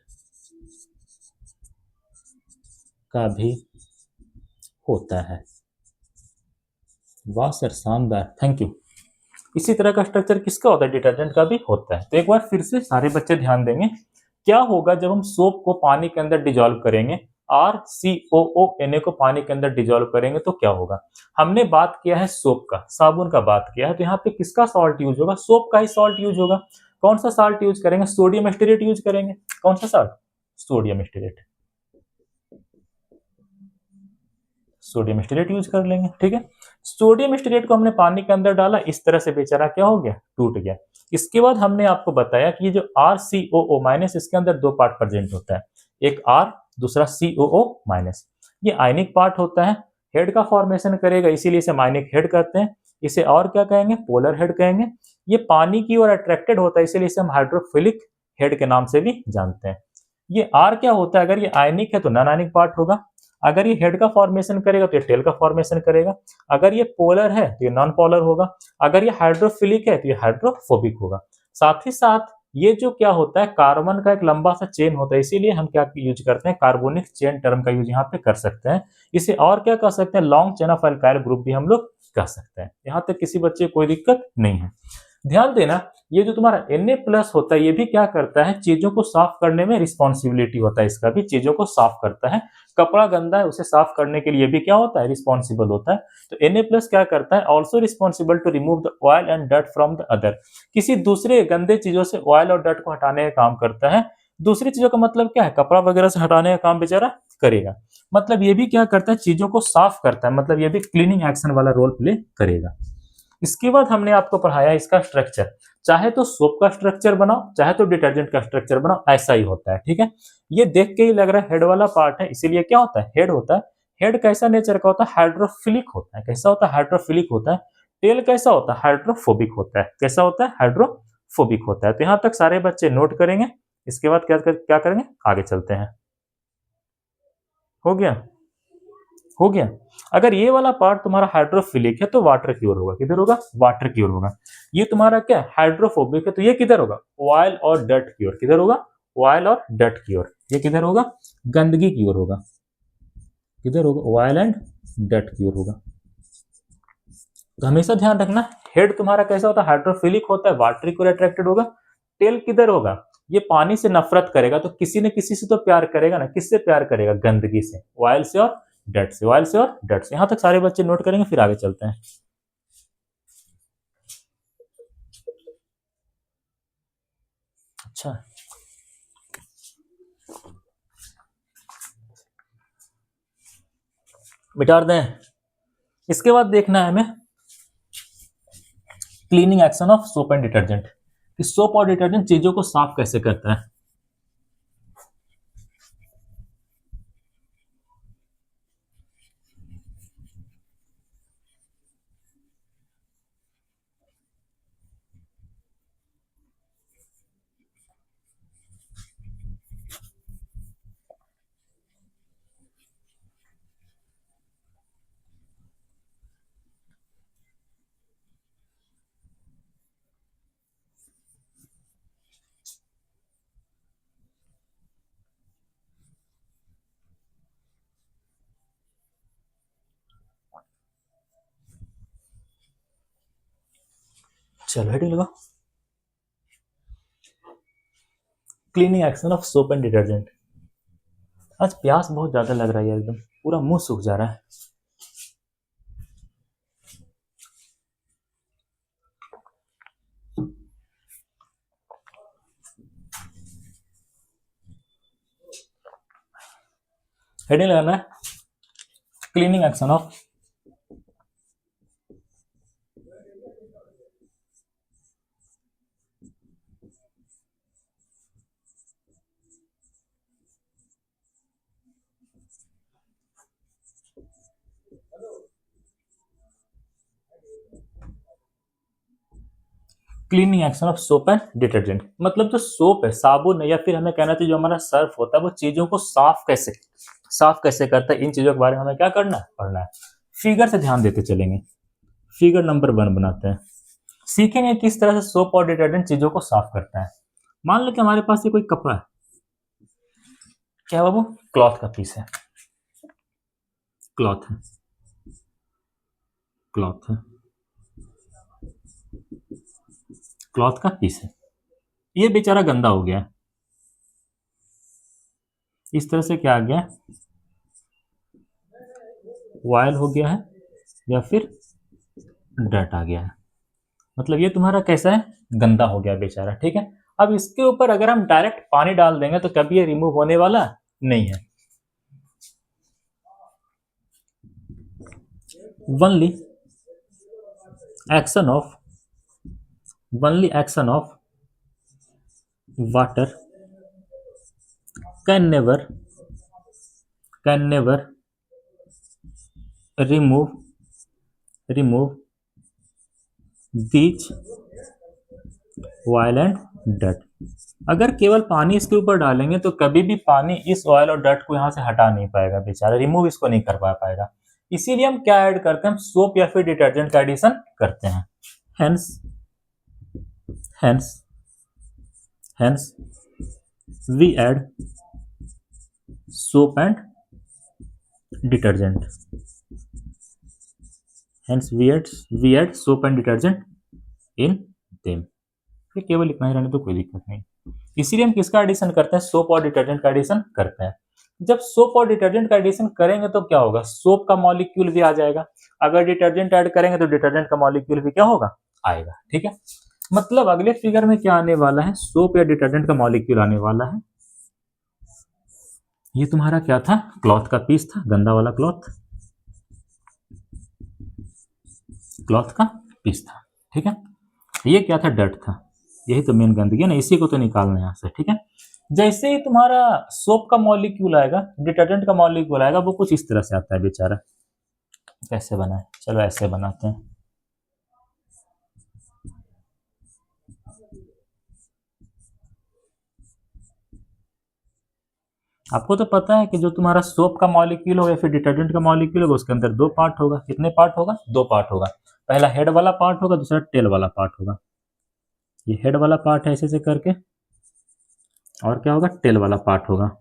का भी होता है। वाह सर, शानदार, थैंक यू। इसी तरह का स्ट्रक्चर किसका होता है, डिटर्जेंट का भी होता है। तो एक बार फिर से सारे बच्चे ध्यान देंगे, क्या होगा जब हम सोप को पानी के अंदर डिजोल्व करेंगे, RCOONA को पानी के अंदर डिजोल्व करेंगे तो क्या होगा। हमने बात किया है सोप का, साबुन का बात किया है, तो यहाँ पे किसका सॉल्ट यूज होगा, सोप का ही सॉल्ट यूज होगा। कौन सा सॉल्ट यूज करेंगे, सोडियम स्टेरेट यूज करेंगे। कौन सा salt, sodium stearate, sodium stearate use कर लेंगे। ठीक है, सोडियम स्टेरेट को हमने पानी के अंदर डाला, इस तरह से बेचारा क्या हो गया, टूट गया। इसके बाद हमने आपको बताया कि ये जो RCOO माइनस, इसके अंदर दो पार्ट प्रेजेंट होता है, एक R, दूसरा COO माइनस। ये आयनिक पार्ट होता है, हेड का फॉर्मेशन करेगा, इसीलिए इसे आयनिक हेड कहते हैं। इसे और क्या कहेंगे, पोलर हेड कहेंगे। ये पानी की ओर अट्रैक्टेड होता है, इसीलिए इसे हम हाइड्रोफिलिक हेड के नाम से भी जानते हैं। ये R क्या होता है, अगर ये आयनिक है तो नॉन आयनिक पार्ट होगा। अगर ये हेड का फॉर्मेशन करेगा तो ये टेल का फॉर्मेशन करेगा। अगर ये पोलर है तो ये नॉन पोलर होगा। अगर ये हाइड्रोफिलिक है तो ये हाइड्रोफोबिक होगा। साथ ही साथ ये जो क्या होता है, कार्बन का एक लंबा सा चेन होता है, इसीलिए हम क्या यूज करते हैं, कार्बोनिक चेन टर्म का यूज यहाँ पे कर सकते हैं। इसे और क्या कह सकते हैं, long chain of alkyl group भी हम लोग कह सकते हैं। यहाँ तक किसी बच्चे को कोई दिक्कत नहीं है। ध्यान देना, ये जो तुम्हारा Na+ होता है, ये भी क्या करता है, चीजों को साफ करने में रिस्पॉन्सिबिलिटी होता है, इसका भी चीजों को साफ करता है। कपड़ा गंदा है, उसे साफ करने के लिए भी क्या होता है, रिस्पॉन्सिबल होता है। तो Na+ क्या करता है, also responsible to remove the oil and dirt from the other. किसी दूसरे गंदे चीजों से ऑयल और डर्ट को हटाने का काम करता है। दूसरी चीजों का मतलब क्या है, कपड़ा वगैरह से हटाने का काम बेचारा करेगा। मतलब ये भी क्या करता है, चीजों को साफ करता है, मतलब ये भी क्लीनिंग एक्शन वाला रोल प्ले करेगा। इसके बाद हमने आपको पढ़ाया इसका स्ट्रक्चर, चाहे तो सोप का स्ट्रक्चर बनाओ, चाहे तो डिटर्जेंट का स्ट्रक्चर बनाओ, ऐसा ही होता है। ठीक है, ये देख के ही लग रहा है हेड वाला पार्ट है, इसीलिए क्या होता है, हेड होता है। हेड कैसा नेचर का होता है, हाइड्रोफिलिक होता है। कैसा होता है, हाइड्रोफिलिक होता है। टेल कैसा होता है, हाइड्रोफोबिक होता है। कैसा होता है, हाइड्रोफोबिक होता है। तो यहाँ तक सारे बच्चे नोट करेंगे। इसके बाद क्या करेंगे, आगे चलते हैं। हो गया, हो गया। अगर ये वाला पार्ट तुम्हारा हाइड्रोफिलिक है तो वाटर की ओर होगा, किधर होगा, वाटर की ओर होगा। ये तुम्हारा क्या हाइड्रोफोबिक है तो ये किधर होगा, ऑयल और डर्ट की ओर। किधर होगा, ऑयल और डर्ट की ओर। ये किधर होगा, गंदगी की ओर होगा। किधर होगा, ऑयल एंड डर्ट की ओर होगा। तो हमेशा ध्यान रखना, हेड तुम्हारा कैसा होता है, हाइड्रोफिलिक होता है, वाटर की ओर अट्रैक्टेड होगा। टेल किधर होगा, ये पानी से नफरत करेगा, तो किसी न किसी से तो प्यार करेगा ना, किससे प्यार करेगा, गंदगी से, ऑयल से और डट से, ऑयल से और डट से। यहां तक सारे बच्चे नोट करेंगे, फिर आगे चलते हैं। अच्छा, मिटा दें। इसके बाद देखना है हमें cleaning action of soap and detergent, कि सोप और डिटर्जेंट चीजों को साफ कैसे करता है। चलो हेडिंग लगाओ, cleaning action of soap and detergent. आज प्यास बहुत ज्यादा लग रहा है, एकदम पूरा मुंह सूख जा रहा है। हेडिंग लगाना है, cleaning action of cleaning action of soap and detergent. मतलब जो सोप है, साबुन है, या फिर हमें कहना चाहिए जो हमारा सर्फ होता है, वो चीजों को साफ कैसे करता है, इन चीजों के बारे में हमें क्या करना है, पढ़ना है। फिगर से ध्यान देते चलेंगे। फिगर नंबर 1 बनाते हैं, सीखेंगे किस तरह से सोप और डिटर्जेंट चीजों को साफ करता है। मान लो कि हमारे पास ये कोई कपड़ा है, क्या बाबू, क्लॉथ का पीस है, क्लॉथ है, क्लॉथ है, क्लॉथ का पीस है। ये बेचारा गंदा हो गया है, इस तरह से क्या आ गया, वायल हो गया है या फिर डर्ट आ गया है। मतलब ये तुम्हारा कैसा है, गंदा हो गया बेचारा, ठीक है। अब इसके ऊपर अगर हम डायरेक्ट पानी डाल देंगे तो कभी ये रिमूव होने वाला नहीं है। Only action of water can never remove these oil and dirt. अगर केवल पानी इसके ऊपर डालेंगे तो कभी भी पानी इस ऑयल और डर्ट को यहां से हटा नहीं पाएगा बेचारा, रिमूव इसको नहीं कर पाएगा। इसीलिए हम क्या ऐड करते हैं, हम सोप या फिर डिटर्जेंट का एडिशन करते हैं। Hence we add soap and detergent. Hence we add soap and detergent in them. ये केवल इतना ही रहने तो कोई दिक्कत नहीं। इसीलिए हम किसका एडिशन करते हैं, सोप और डिटर्जेंट का एडिशन करते हैं। जब सोप और डिटर्जेंट का एडिशन करेंगे तो क्या होगा, सोप का मॉलिक्यूल भी आ जाएगा। अगर डिटर्जेंट ऐड करेंगे तो डिटर्जेंट का मॉलिक्यूल भी क्या होगा, आएगा, ठीक है। मतलब अगले फिगर में क्या आने वाला है, सोप या डिटर्जेंट का मॉलिक्यूल आने वाला है। ये तुम्हारा क्या था, क्लॉथ का पीस था, गंदा वाला क्लॉथ का पीस था, ठीक है। ये क्या था, डर्ट था, यही तो मेन गंदगी है ना, इसी को तो निकालना है यहाँ से, ठीक है। जैसे ही तुम्हारा सोप का मॉलिक्यूल आएगा, डिटर्जेंट का मॉलिक्यूल आएगा, वो कुछ इस तरह से आता है बेचारा। कैसे बनाए, चलो ऐसे बनाते हैं। आपको तो पता है कि जो तुम्हारा सोप का मॉलिक्यूल होगा या फिर डिटर्जेंट का मॉलिक्यूल होगा, उसके अंदर 2 पार्ट होगा। कितने पार्ट होगा, 2 पार्ट होगा। पहला हेड वाला पार्ट होगा, दूसरा टेल वाला पार्ट होगा। ये हेड वाला पार्ट है ऐसे करके, और क्या होगा, टेल वाला पार्ट होगा।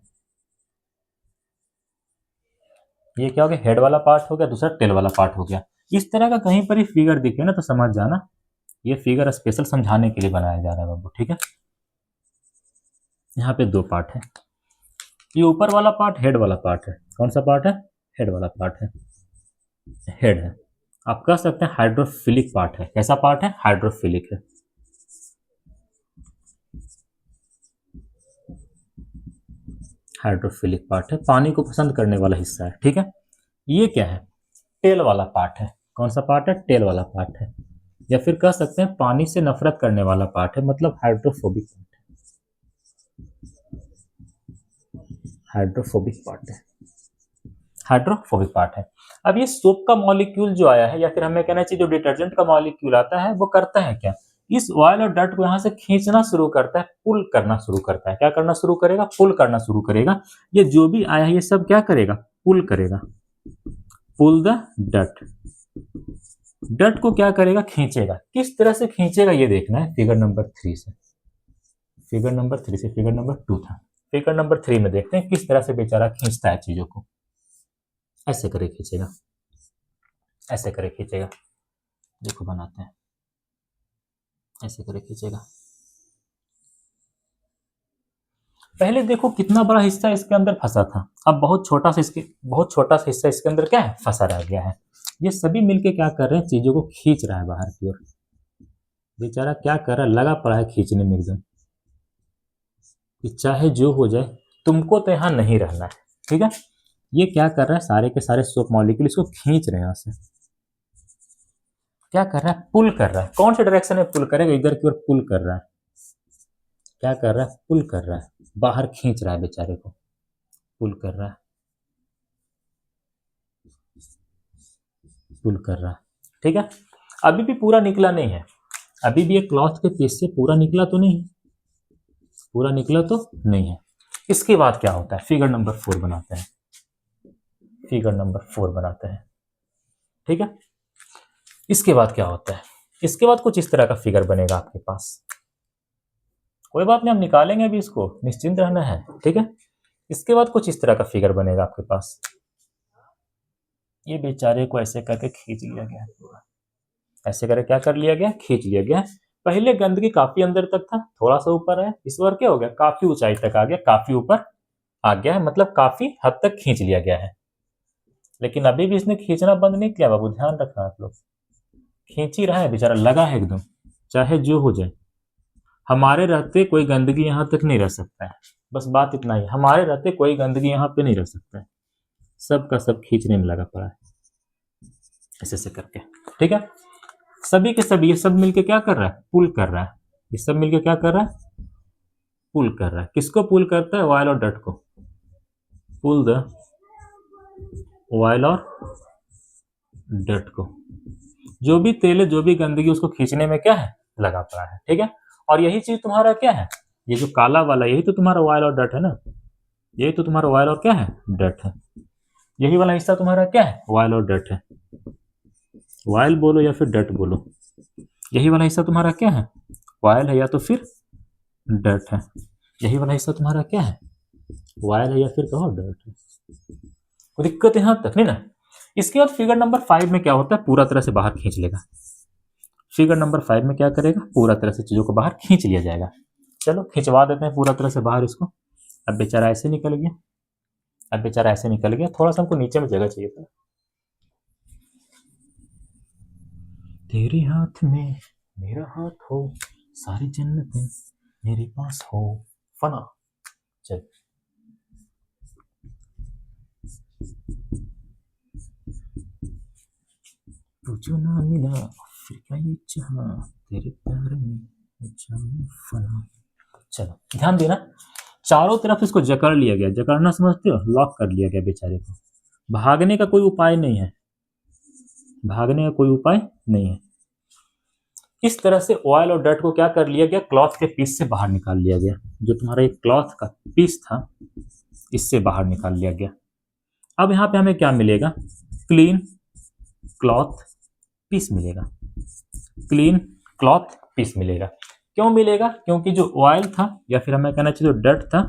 ये क्या हो गया, हेड वाला पार्ट हो गया, दूसरा टेल वाला पार्ट हो गया। इस तरह का कहीं पर ही फिगर दिखे ना तो समझ जाना ये फिगर स्पेशल समझाने के लिए बनाया जा रहा है बाबू, ठीक है। यहाँ पे 2 पार्ट है। ये ऊपर वाला पार्ट हेड वाला पार्ट है। कौन सा पार्ट है, हेड वाला पार्ट है, हेड है। आप कह सकते हैं हाइड्रोफिलिक पार्ट है। कैसा पार्ट है, हाइड्रोफिलिक है। हाइड्रोफिलिक पार्ट है, पानी को पसंद करने वाला हिस्सा है, ठीक है। ये क्या है, टेल वाला पार्ट है। कौन सा पार्ट है, टेल वाला पार्ट है। या फिर कह सकते हैं पानी से नफरत करने वाला पार्ट है, मतलब हाइड्रोफोबिक पार्ट है। हाइड्रोफोबिक पार्ट है, हाइड्रोफोबिक पार्ट है। अब ये सोप का मॉलिक्यूल जो आया है, या फिर हमें कहना चाहिए जो डिटर्जेंट का मॉलिक्यूल आता है, वो करता है क्या, इस ऑयल और डर्ट को यहां से खींचना शुरू करता है, पुल करना शुरू करता है। क्या करना शुरू करेगा, पुल करना शुरू करेगा। ये जो भी आया है ये सब क्या करेगा, पुल करेगा। पुल द डर्ट, डर्ट को क्या करेगा, खींचेगा। किस तरह से खींचेगा ये देखना है फिगर नंबर 3 से। फिगर नंबर 3 से फिगर नंबर 2 था। फिगर नंबर 3 में देखते हैं किस तरह से बेचारा खींचता है चीजों को। ऐसे करे खींचेगा, ऐसे करे खींचेगा। देखो बनाते हैं। ऐसे करके खींचेगा। पहले देखो कितना बड़ा हिस्सा इसके अंदर फंसा था, अब बहुत छोटा सा हिस्सा इसके अंदर क्या है, फंसा रह गया है। ये सभी मिलके क्या कर रहे हैं, चीजों को खींच रहा है बाहर की ओर। बेचारा क्या कर रहा है, लगा पड़ा है खींचने में एकदम, कि चाहे जो हो जाए तुमको तो यहाँ नहीं रहना है। ठीक है, ये क्या कर रहा है, सारे के सारे सोप मॉलिक्यूल इसको खींच रहे हैं यहाँ से। क्या कर रहा है, पुल कर रहा है। कौन से डायरेक्शन में पुल करेगा, इधर की ओर पुल कर रहा है। क्या कर रहा है, पुल कर रहा है, बाहर खींच रहा है बेचारे को, पुल कर रहा है, पुल कर रहा है। ठीक है, अभी भी पूरा निकला नहीं है, अभी भी एक क्लॉथ के पीस से पूरा निकला तो नहीं है, पूरा निकला तो नहीं है। इसके बाद क्या होता है, फिगर नंबर 4 बनाते हैं, फिगर नंबर 4 बनाते हैं। ठीक है, इसके बाद क्या होता है, इसके बाद कुछ इस तरह का फिगर बनेगा आपके पास। कोई बात नहीं, हम निकालेंगे अभी इसको, निश्चिंत रहना है। ठीक है, इसके बाद कुछ इस तरह का फिगर बनेगा आपके पास। ये बेचारे को ऐसे करके खींच लिया गया, ऐसे करके क्या कर लिया गया, खींच लिया गया। पहले गंदगी काफी अंदर तक था, थोड़ा सा ऊपर है, इस बार क्या हो गया, काफी ऊंचाई तक आ गया, काफी ऊपर आ गया है, मतलब काफी हद तक खींच लिया गया है। लेकिन अभी भी इसने खींचना बंद नहीं किया बाबू, ध्यान रखना आप लोग, खींच ही रहा है बेचारा, लगा है एकदम, चाहे जो हो जाए। हमारे रहते कोई गंदगी यहाँ तक नहीं रह सकता है, बस बात इतना ही, हमारे रहते कोई गंदगी यहाँ पे नहीं रह सकता है, सब का सब खींचने में लगा पड़ा है, ऐसे ऐसे करके। ठीक है, सभी के सभी ये सब मिलके क्या कर रहा है, पुल कर रहा है, ये सब मिलके क्या कर रहा है, पुल कर रहा है। किसको पुल करता है, ऑयल और डट को, पुल द ऑयल और डट को, जो भी तेल है, जो भी गंदगी, उसको खींचने में क्या है, लगा पड़ा है। ठीक है, और यही चीज तुम्हारा क्या है, ये जो काला वाला, यही तो तुम्हारा ऑयल और डट है ना, यही तो तुम्हारा ऑयल और क्या है, डट है। यही वाला हिस्सा तुम्हारा क्या है, ऑयल और डट है, ऑयल बोलो या फिर डट बोलो, यही वाला हिस्सा तुम्हारा क्या है, ऑयल है या तो फिर डट है। यही वाला हिस्सा तुम्हारा क्या है, ऑयल है या फिर कहो डट है। कोई दिक्कत यहां तक नहीं ना। इसके बाद फिगर नंबर 5 में क्या होता है, पूरा तरह से बाहर खींच लेगा। फिगर नंबर 5 में क्या करेगा, पूरा तरह से चीजों को बाहर खींच लिया जाएगा। चलो खिंचवा देते हैं पूरा तरह से बाहर इसको। अब बेचारा ऐसे निकल गया, अब बेचारा ऐसे निकल गया, थोड़ा सा हमको नीचे में जगह चाहिए था। तेरे हाथ में मेरा हाथ हो, सारी जन्नतें मेरे पास हो, फना। चल तुझे ना मिला फिर क्या ये चाहा, तेरे प्यार में जाने फना। चलो ध्यान देना, चारों तरफ इसको जकड़ लिया गया, जकड़ना समझते हो, लॉक कर लिया गया बेचारे को। भागने का कोई उपाय नहीं है, भागने का कोई उपाय नहीं है। इस तरह से ऑयल और डर्ट को क्या कर लिया गया, क्लॉथ के पीस से बाहर निकाल लिया गया। जो तुम्हारा एक क्लॉथ का पीस था, इससे बाहर निकाल लिया गया। अब यहाँ पे हमें क्या मिलेगा, क्लीन क्लॉथ पीस मिलेगा, क्लीन क्लॉथ पीस मिलेगा। क्यों मिलेगा, क्योंकि जो ऑयल था, या फिर हमें कहना चाहिए जो डर्ट था,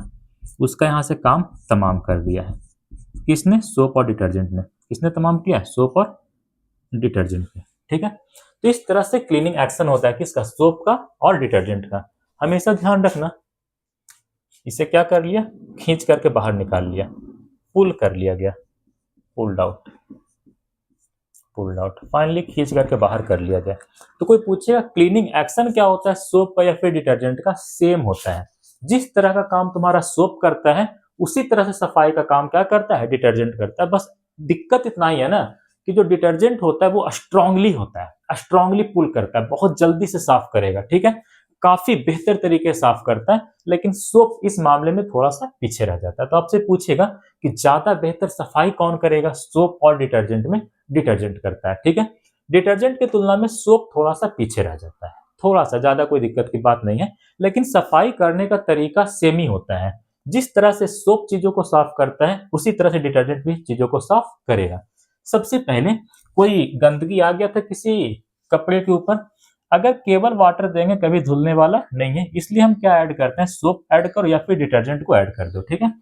उसका यहाँ से काम तमाम कर दिया है। किसने, सोप और डिटर्जेंट ने। किसने तमाम किया है, सोप और डिटर्जेंट ने। ठीक है, तो इस तरह से क्लीनिंग एक्शन होता है किसका, सोप का और डिटर्जेंट का। हमेशा ध्यान रखना, इसे क्या कर लिया, खींच करके बाहर निकाल लिया, पुल कर लिया गया, pulled out, pulled out, finally खींच करके बाहर कर लिया गया। तो कोई पूछेगा क्लीनिंग एक्शन क्या होता है, सोप का या फिर डिटर्जेंट का, सेम होता है। जिस तरह का काम तुम्हारा सोप करता है, उसी तरह से सफाई का काम क्या करता है, डिटर्जेंट करता है। बस दिक्कत इतना ही है ना, कि जो डिटर्जेंट होता है वो स्ट्रांगली होता है, स्ट्रांगली पुल करता है, बहुत जल्दी से साफ करेगा। ठीक है, काफी बेहतर तरीके से साफ करता है। लेकिन सोप इस मामले में थोड़ा सा पीछे रह जाता है। तो आपसे पूछेगा कि ज्यादा बेहतर सफाई कौन करेगा, सोप और डिटर्जेंट में, डिटर्जेंट करता है। ठीक है, डिटर्जेंट की तुलना में सोप थोड़ा सा पीछे रह जाता है, थोड़ा सा, ज्यादा कोई दिक्कत की बात नहीं है। लेकिन सफाई करने का तरीका सेम ही होता है। जिस तरह से सोप चीजों को साफ करता है, उसी तरह से डिटर्जेंट भी चीजों को साफ करेगा। सबसे पहले कोई गंदगी आ गया था किसी कपड़े के ऊपर, अगर केवल वाटर देंगे कभी धुलने वाला नहीं है, इसलिए हम क्या ऐड करते हैं, सोप ऐड करो या फिर डिटर्जेंट को ऐड कर दो। ठीक है,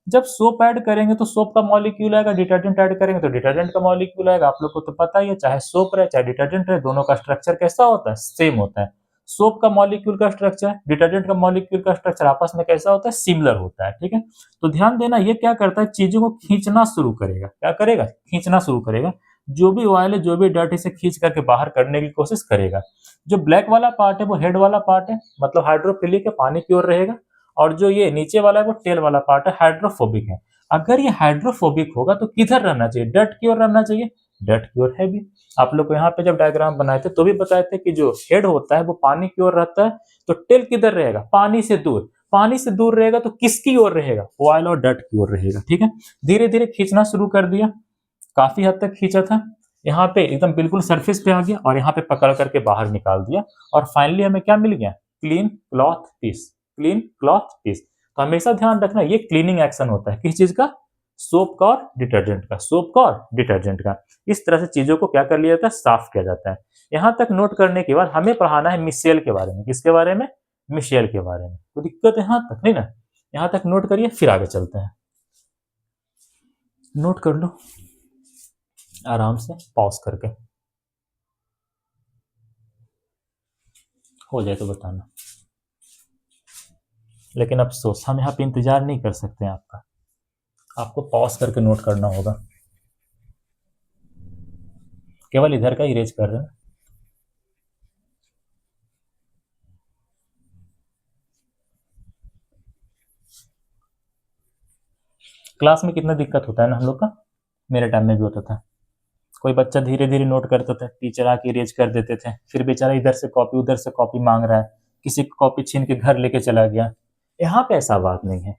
जब सोप ऐड करेंगे तो सोप का मॉलिक्यूल आएगा, डिटर्जेंट ऐड करेंगे तो डिटर्जेंट का मॉलिक्यूल आएगा। आप लोग को तो पता ही है, चाहे सोप रहे चाहे डिटर्जेंट रहे, दोनों का स्ट्रक्चर कैसा होता है, सेम होता है। सोप का मॉलिक्यूल का स्ट्रक्चर, डिटर्जेंट का मॉलिक्यूल का स्ट्रक्चर आपस में कैसा होता है, सिमिलर होता है, ठीक है। तो ध्यान देना, ये क्या करता है, चीजों को खींचना शुरू करेगा। क्या करेगा, खींचना शुरू करेगा। जो भी ऑयल है, जो भी डर्ट, इसे खींच करके बाहर करने की कोशिश करेगा। जो ब्लैक वाला पार्ट है वो हेड वाला पार्ट है, मतलब हाइड्रोफिलिक है, पानी की ओर रहेगा। और जो ये नीचे वाला है वो टेल वाला पार्ट है, हाइड्रोफोबिक है। अगर ये हाइड्रोफोबिक होगा तो किधर रहना चाहिए, डर्ट की ओर रहना चाहिए, डर्ट की ओर है भी। आप लोग को यहाँ पे जब डायग्राम बनाए थे तो भी बताए थे कि जो हेड होता है वो पानी की ओर रहता है, तो टेल किधर रहेगा, पानी से दूर। पानी से दूर रहेगा तो किसकी ओर रहेगा, ऑयल और डर्ट की ओर रहेगा, ठीक है। धीरे धीरे खींचना शुरू कर दिया, काफी हद तक खींचा था, यहाँ पे एकदम बिल्कुल सरफेस पे आ गया और यहाँ पे पकड़ करके बाहर निकाल दिया। और फाइनली हमें क्या मिल गया, clean cloth piece, clean cloth piece. तो हमेशा ध्यान रखना, ये क्लीनिंग एक्शन होता है, किस चीज का, सोप का और डिटर्जेंट का, सोप का और डिटर्जेंट का। इस तरह से चीजों को क्या कर लिया जाता है, साफ किया जाता है। यहां तक नोट करने के बाद हमें पढ़ाना है मिशेल के बारे में। किसके बारे में, मिशेल के बारे में। तो दिक्कत यहां तक नहीं ना, यहां तक नोट करिए, फिर आगे चलते हैं। नोट कर लो आराम से पॉज करके, हो जाए तो बताना। लेकिन अफसोस हम यहाँ पे इंतजार नहीं कर सकते हैं आपका, आपको पॉज करके नोट करना होगा। केवल इधर का इरेज कर रहे हैं। क्लास में कितना दिक्कत होता है ना हम लोग का, मेरे टाइम में भी होता था। कोई बच्चा धीरे धीरे नोट करता था, टीचर आके इरेज कर देते थे, फिर बेचारा इधर से कॉपी उधर से कॉपी मांग रहा है, किसी की कॉपी छीन के घर लेके चला गया। यहाँ पे ऐसा बात नहीं है,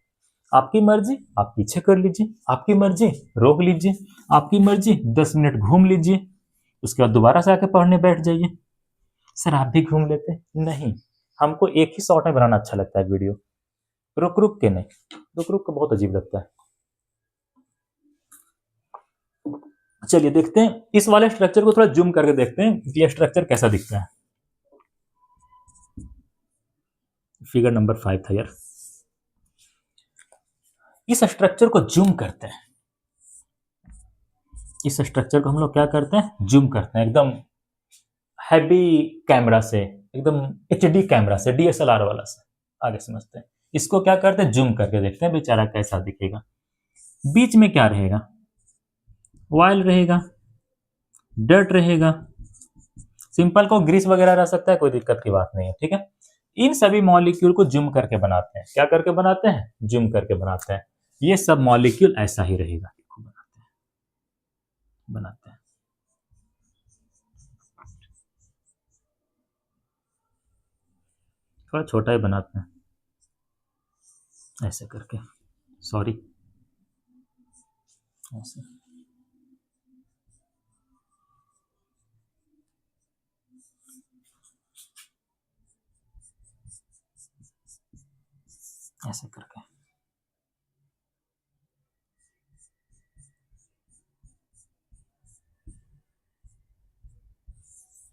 आपकी मर्जी आप पीछे कर लीजिए, आपकी मर्जी रोक लीजिए, आपकी मर्जी 10 मिनट घूम लीजिए, उसके बाद दोबारा से आके पढ़ने बैठ जाइए। सर आप भी घूम लेते, नहीं, हमको एक ही शॉट में बनाना अच्छा लगता है वीडियो, रुक रुक के नहीं, रुक रुक के बहुत अजीब लगता है। चलिए देखते हैं, इस वाले स्ट्रक्चर को थोड़ा जूम करके देखते हैं कि ये स्ट्रक्चर कैसा दिखता है। फिगर नंबर 5 था यार। इस स्ट्रक्चर को जूम करते हैं, इस स्ट्रक्चर को हम लोग क्या करते हैं, जूम करते हैं, एकदम हैवी कैमरा से, एकदम एचडी कैमरा से, डीएसएलआर वाला से। आगे समझते हैं, इसको क्या करते हैं, जूम करके देखते हैं बेचारा कैसा दिखेगा। बीच में क्या रहेगा, ऑयल रहेगा, डर्ट रहेगा, सिंपल को ग्रीस वगैरह रह सकता है, कोई दिक्कत की बात नहीं है, ठीक है। इन सभी मॉलिक्यूल को जूम करके बनाते हैं, क्या करके बनाते हैं, जूम करके बनाते हैं। ये सब मॉलिक्यूल ऐसा ही रहेगा, बनाते हैं, बनाते हैं। थोड़ा छोटा ही बनाते हैं ऐसे करके, सॉरी, ऐसे ऐसे करके,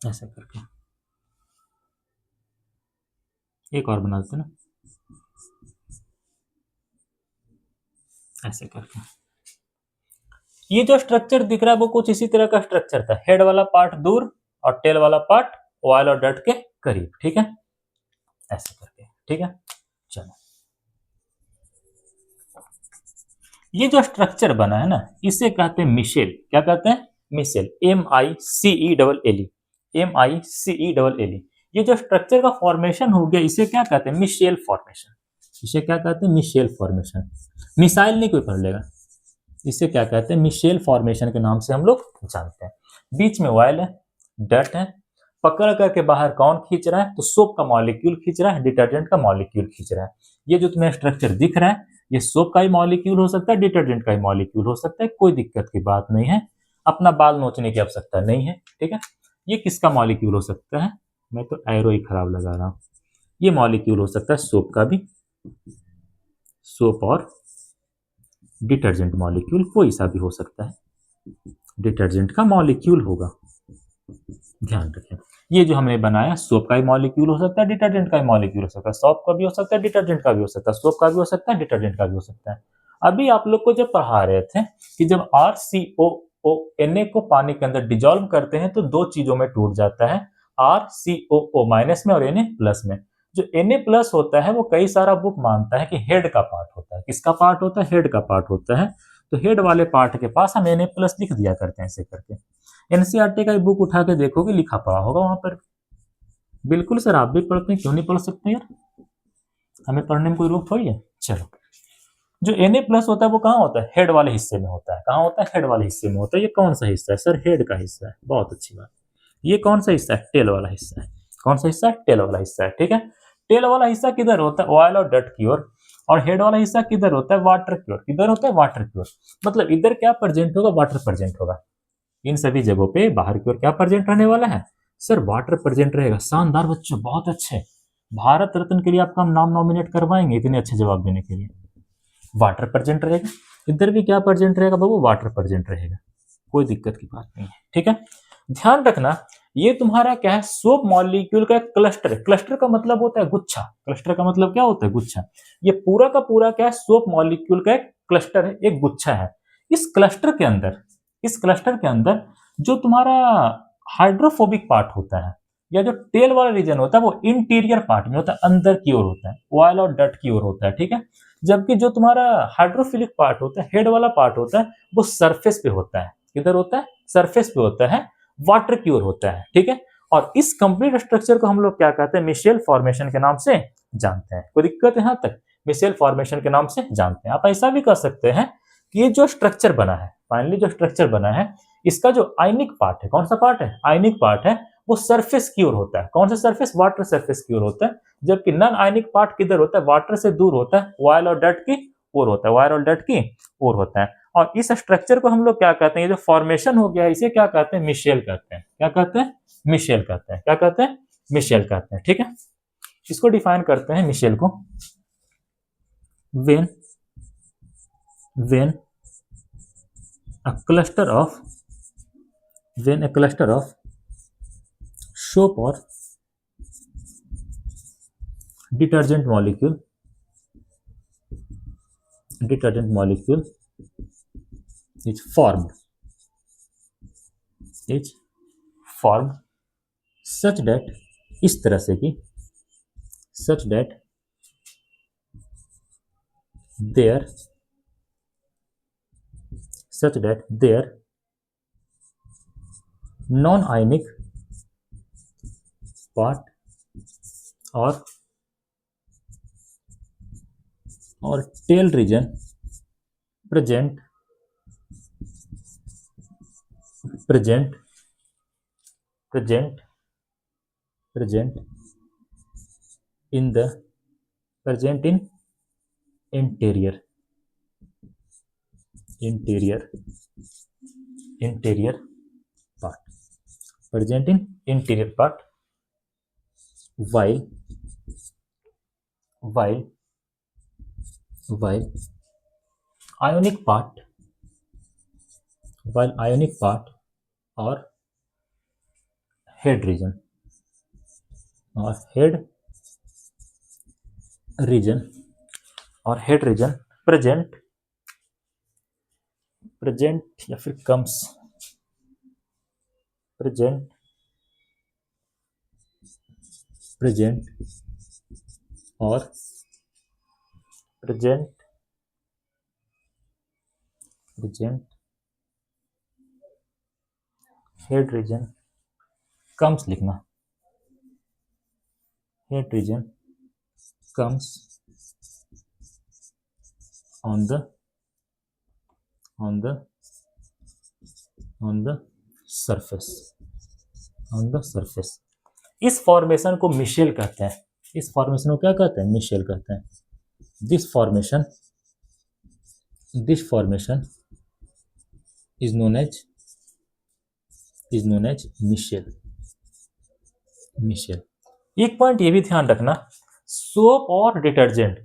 ऐसे करके, एक और बना देते ना, ऐसे करके। ये जो स्ट्रक्चर दिख रहा है वो कुछ इसी तरह का स्ट्रक्चर था, हेड वाला पार्ट दूर और टेल वाला पार्ट ऑयल और डर्ट के करीब, ठीक है, ऐसे करके, ठीक है। चलो, ये जो स्ट्रक्चर बना है ना, इसे कहते हैं मिशेल। क्या कहते हैं, मिशेल, MICELLE, MICELLE। ये जो स्ट्रक्चर का फॉर्मेशन हो गया, इसे क्या कहते हैं, मिशेल फॉर्मेशन। इसे क्या कहते हैं, मिशेल फॉर्मेशन। मिसाइल नहीं कोई पढ़ लेगा, इसे क्या कहते हैं, मिशेल फॉर्मेशन के नाम से हम लोग जानते हैं। बीच में ऑयल है, डर्ट है, पकड़ करके बाहर कौन खींच रहा है, तो सोप का मॉलिक्यूल खींच रहा है, डिटर्जेंट का मॉलिक्यूल खींच रहा है। ये जो तुम्हें स्ट्रक्चर दिख रहा है, ये सोप का ही मॉलिक्यूल हो सकता है, डिटर्जेंट का ही मॉलिक्यूल हो सकता है, कोई दिक्कत की बात नहीं है, अपना बाल नोचने की आवश्यकता नहीं है, ठीक है। ये किसका मॉलिक्यूल हो सकता है, मैं तो एरो ही खराब लगा रहा हूं। ये मॉलिक्यूल हो सकता है सोप का भी, सोप और डिटर्जेंट मॉलिक्यूल कोई सा भी हो सकता है, डिटर्जेंट का मॉलिक्यूल होगा, ध्यान रखें। ये जो हमने बनाया, सोप का ही मॉलिक्यूल हो सकता है, डिटर्जेंट का ही मॉलिक्यूल हो सकता है, सोप का भी हो सकता है, डिटर्जेंट का भी हो सकता है, सोप का भी हो सकता है, डिटर्जेंट का भी हो सकता है। अभी आप लोग को जब पढ़ा रहे थे कि जब RCOONA को पानी के अंदर डिजोल्व करते हैं तो दो चीजों में टूट जाता है, RCOO माइनस में और Na प्लस में। जो Na प्लस होता है वो कई सारा बुक मानता है कि हेड का पार्ट होता है। किसका पार्ट होता है? हेड का पार्ट होता है। तो हेड वाले पार्ट के पास हम Na प्लस लिख दिया करते हैं ऐसे करके। एनसीईआरटी का बुक उठा के देखोगे, लिखा पड़ा होगा वहां पर। बिल्कुल सर, आप भी पढ़ते हैं, क्यों नहीं पढ़ सकते यार, हमें पढ़ने में कोई रोक थोड़ी है। चलो, जो Na प्लस होता है वो कहाँ होता है? हेड वाले हिस्से में होता है। कहाँ होता है? हेड वाले हिस्से में होता है। ये कौन सा हिस्सा है सर? हेड का हिस्सा है। बहुत अच्छी बात। ये कौन सा हिस्सा है? टेल वाला हिस्सा है। कौन सा हिस्सा है? टेल वाला हिस्सा है। ठीक है, टेल वाला हिस्सा किधर होता है? ऑयल और डट की ओर। और हेड वाला हिस्सा किधर होता है? वाटर की ओर। किधर होता है? वाटर की ओर। मतलब इधर क्या प्रेजेंट होगा? वाटर प्रेजेंट होगा। इन सभी जगहों पे बाहर की ओर क्या प्रेजेंट रहने वाला है? सर वाटर प्रेजेंट रहेगा। शानदार बच्चों, बहुत अच्छे। भारत रत्न के लिए आपका हम नाम नॉमिनेट करवाएंगे इतने अच्छे जवाब देने के लिए। वाटर प्रेजेंट रहेगा। इधर भी क्या प्रेजेंट रहेगा बाबू? वाटर प्रेजेंट रहेगा। कोई दिक्कत की बात नहीं है। ठीक है, ध्यान रखना, ये तुम्हारा क्या है? सोप मॉलिक्यूल का क्लस्टर है। क्लस्टर का मतलब होता है गुच्छा। क्लस्टर का मतलब क्या होता है? गुच्छा। ये पूरा का पूरा क्या है? सोप मॉलिक्यूल का एक क्लस्टर है, एक गुच्छा है। इस क्लस्टर के अंदर, इस क्लस्टर के अंदर जो तुम्हारा हाइड्रोफोबिक पार्ट होता है, या जो टेल वाला रीजन होता है, वो इंटीरियर पार्ट में होता है, अंदर की ओर होता है, ऑयल और डट की ओर होता है। ठीक है, जबकि जो तुम्हारा हाइड्रोफिलिक पार्ट होता है, हेड वाला पार्ट होता है, वो सरफेस पे होता है। किधर होता है? सरफेस पे होता है, वाटर की ओर होता है। ठीक है, और इस कंप्लीट स्ट्रक्चर को हम लोग क्या कहते हैं? मिशेल फॉर्मेशन के नाम से जानते हैं। कोई दिक्कत है यहां तक? मिशेल फॉर्मेशन के नाम से जानते हैं। आप ऐसा भी कह सकते हैं कि ये जो स्ट्रक्चर बना है, फाइनली जो स्ट्रक्चर बना है, इसका जो आयनिक पार्ट है, कौन सा पार्ट है? आयनिक पार्ट है, वो सरफेस की ओर होता है। कौन सा सरफेस? वाटर सरफेस की ओर होता है। जबकि नॉन आयनिक पार्ट किधर होता है? वाटर से दूर होता है, ऑयल और डट की ओर होता है, ऑयल और डट की ओर होता है। और इस स्ट्रक्चर को हम लोग क्या कहते हैं? ये जो फॉर्मेशन हो गया, इसे क्या कहते हैं? मिशेल कहते हैं। क्या कहते हैं? मिशेल कहते हैं। क्या कहते हैं? मिशेल कहते हैं। ठीक है, इसको डिफाइन करते हैं मिशेल को। When when a cluster of when a cluster of soap or detergent molecule is formed such that, इस तरह से कि such that their non-ionic part or tail region present in interior part, while ionic part or head region present या फिर comes present और present head region comes लिखना, head region comes on the surface इस फॉर्मेशन को मिशेल कहते हैं। इस फॉर्मेशन को क्या कहते हैं? मिशेल कहते हैं। This formation is known as micelle. एक पॉइंट ये भी ध्यान रखना, सोप और डिटर्जेंट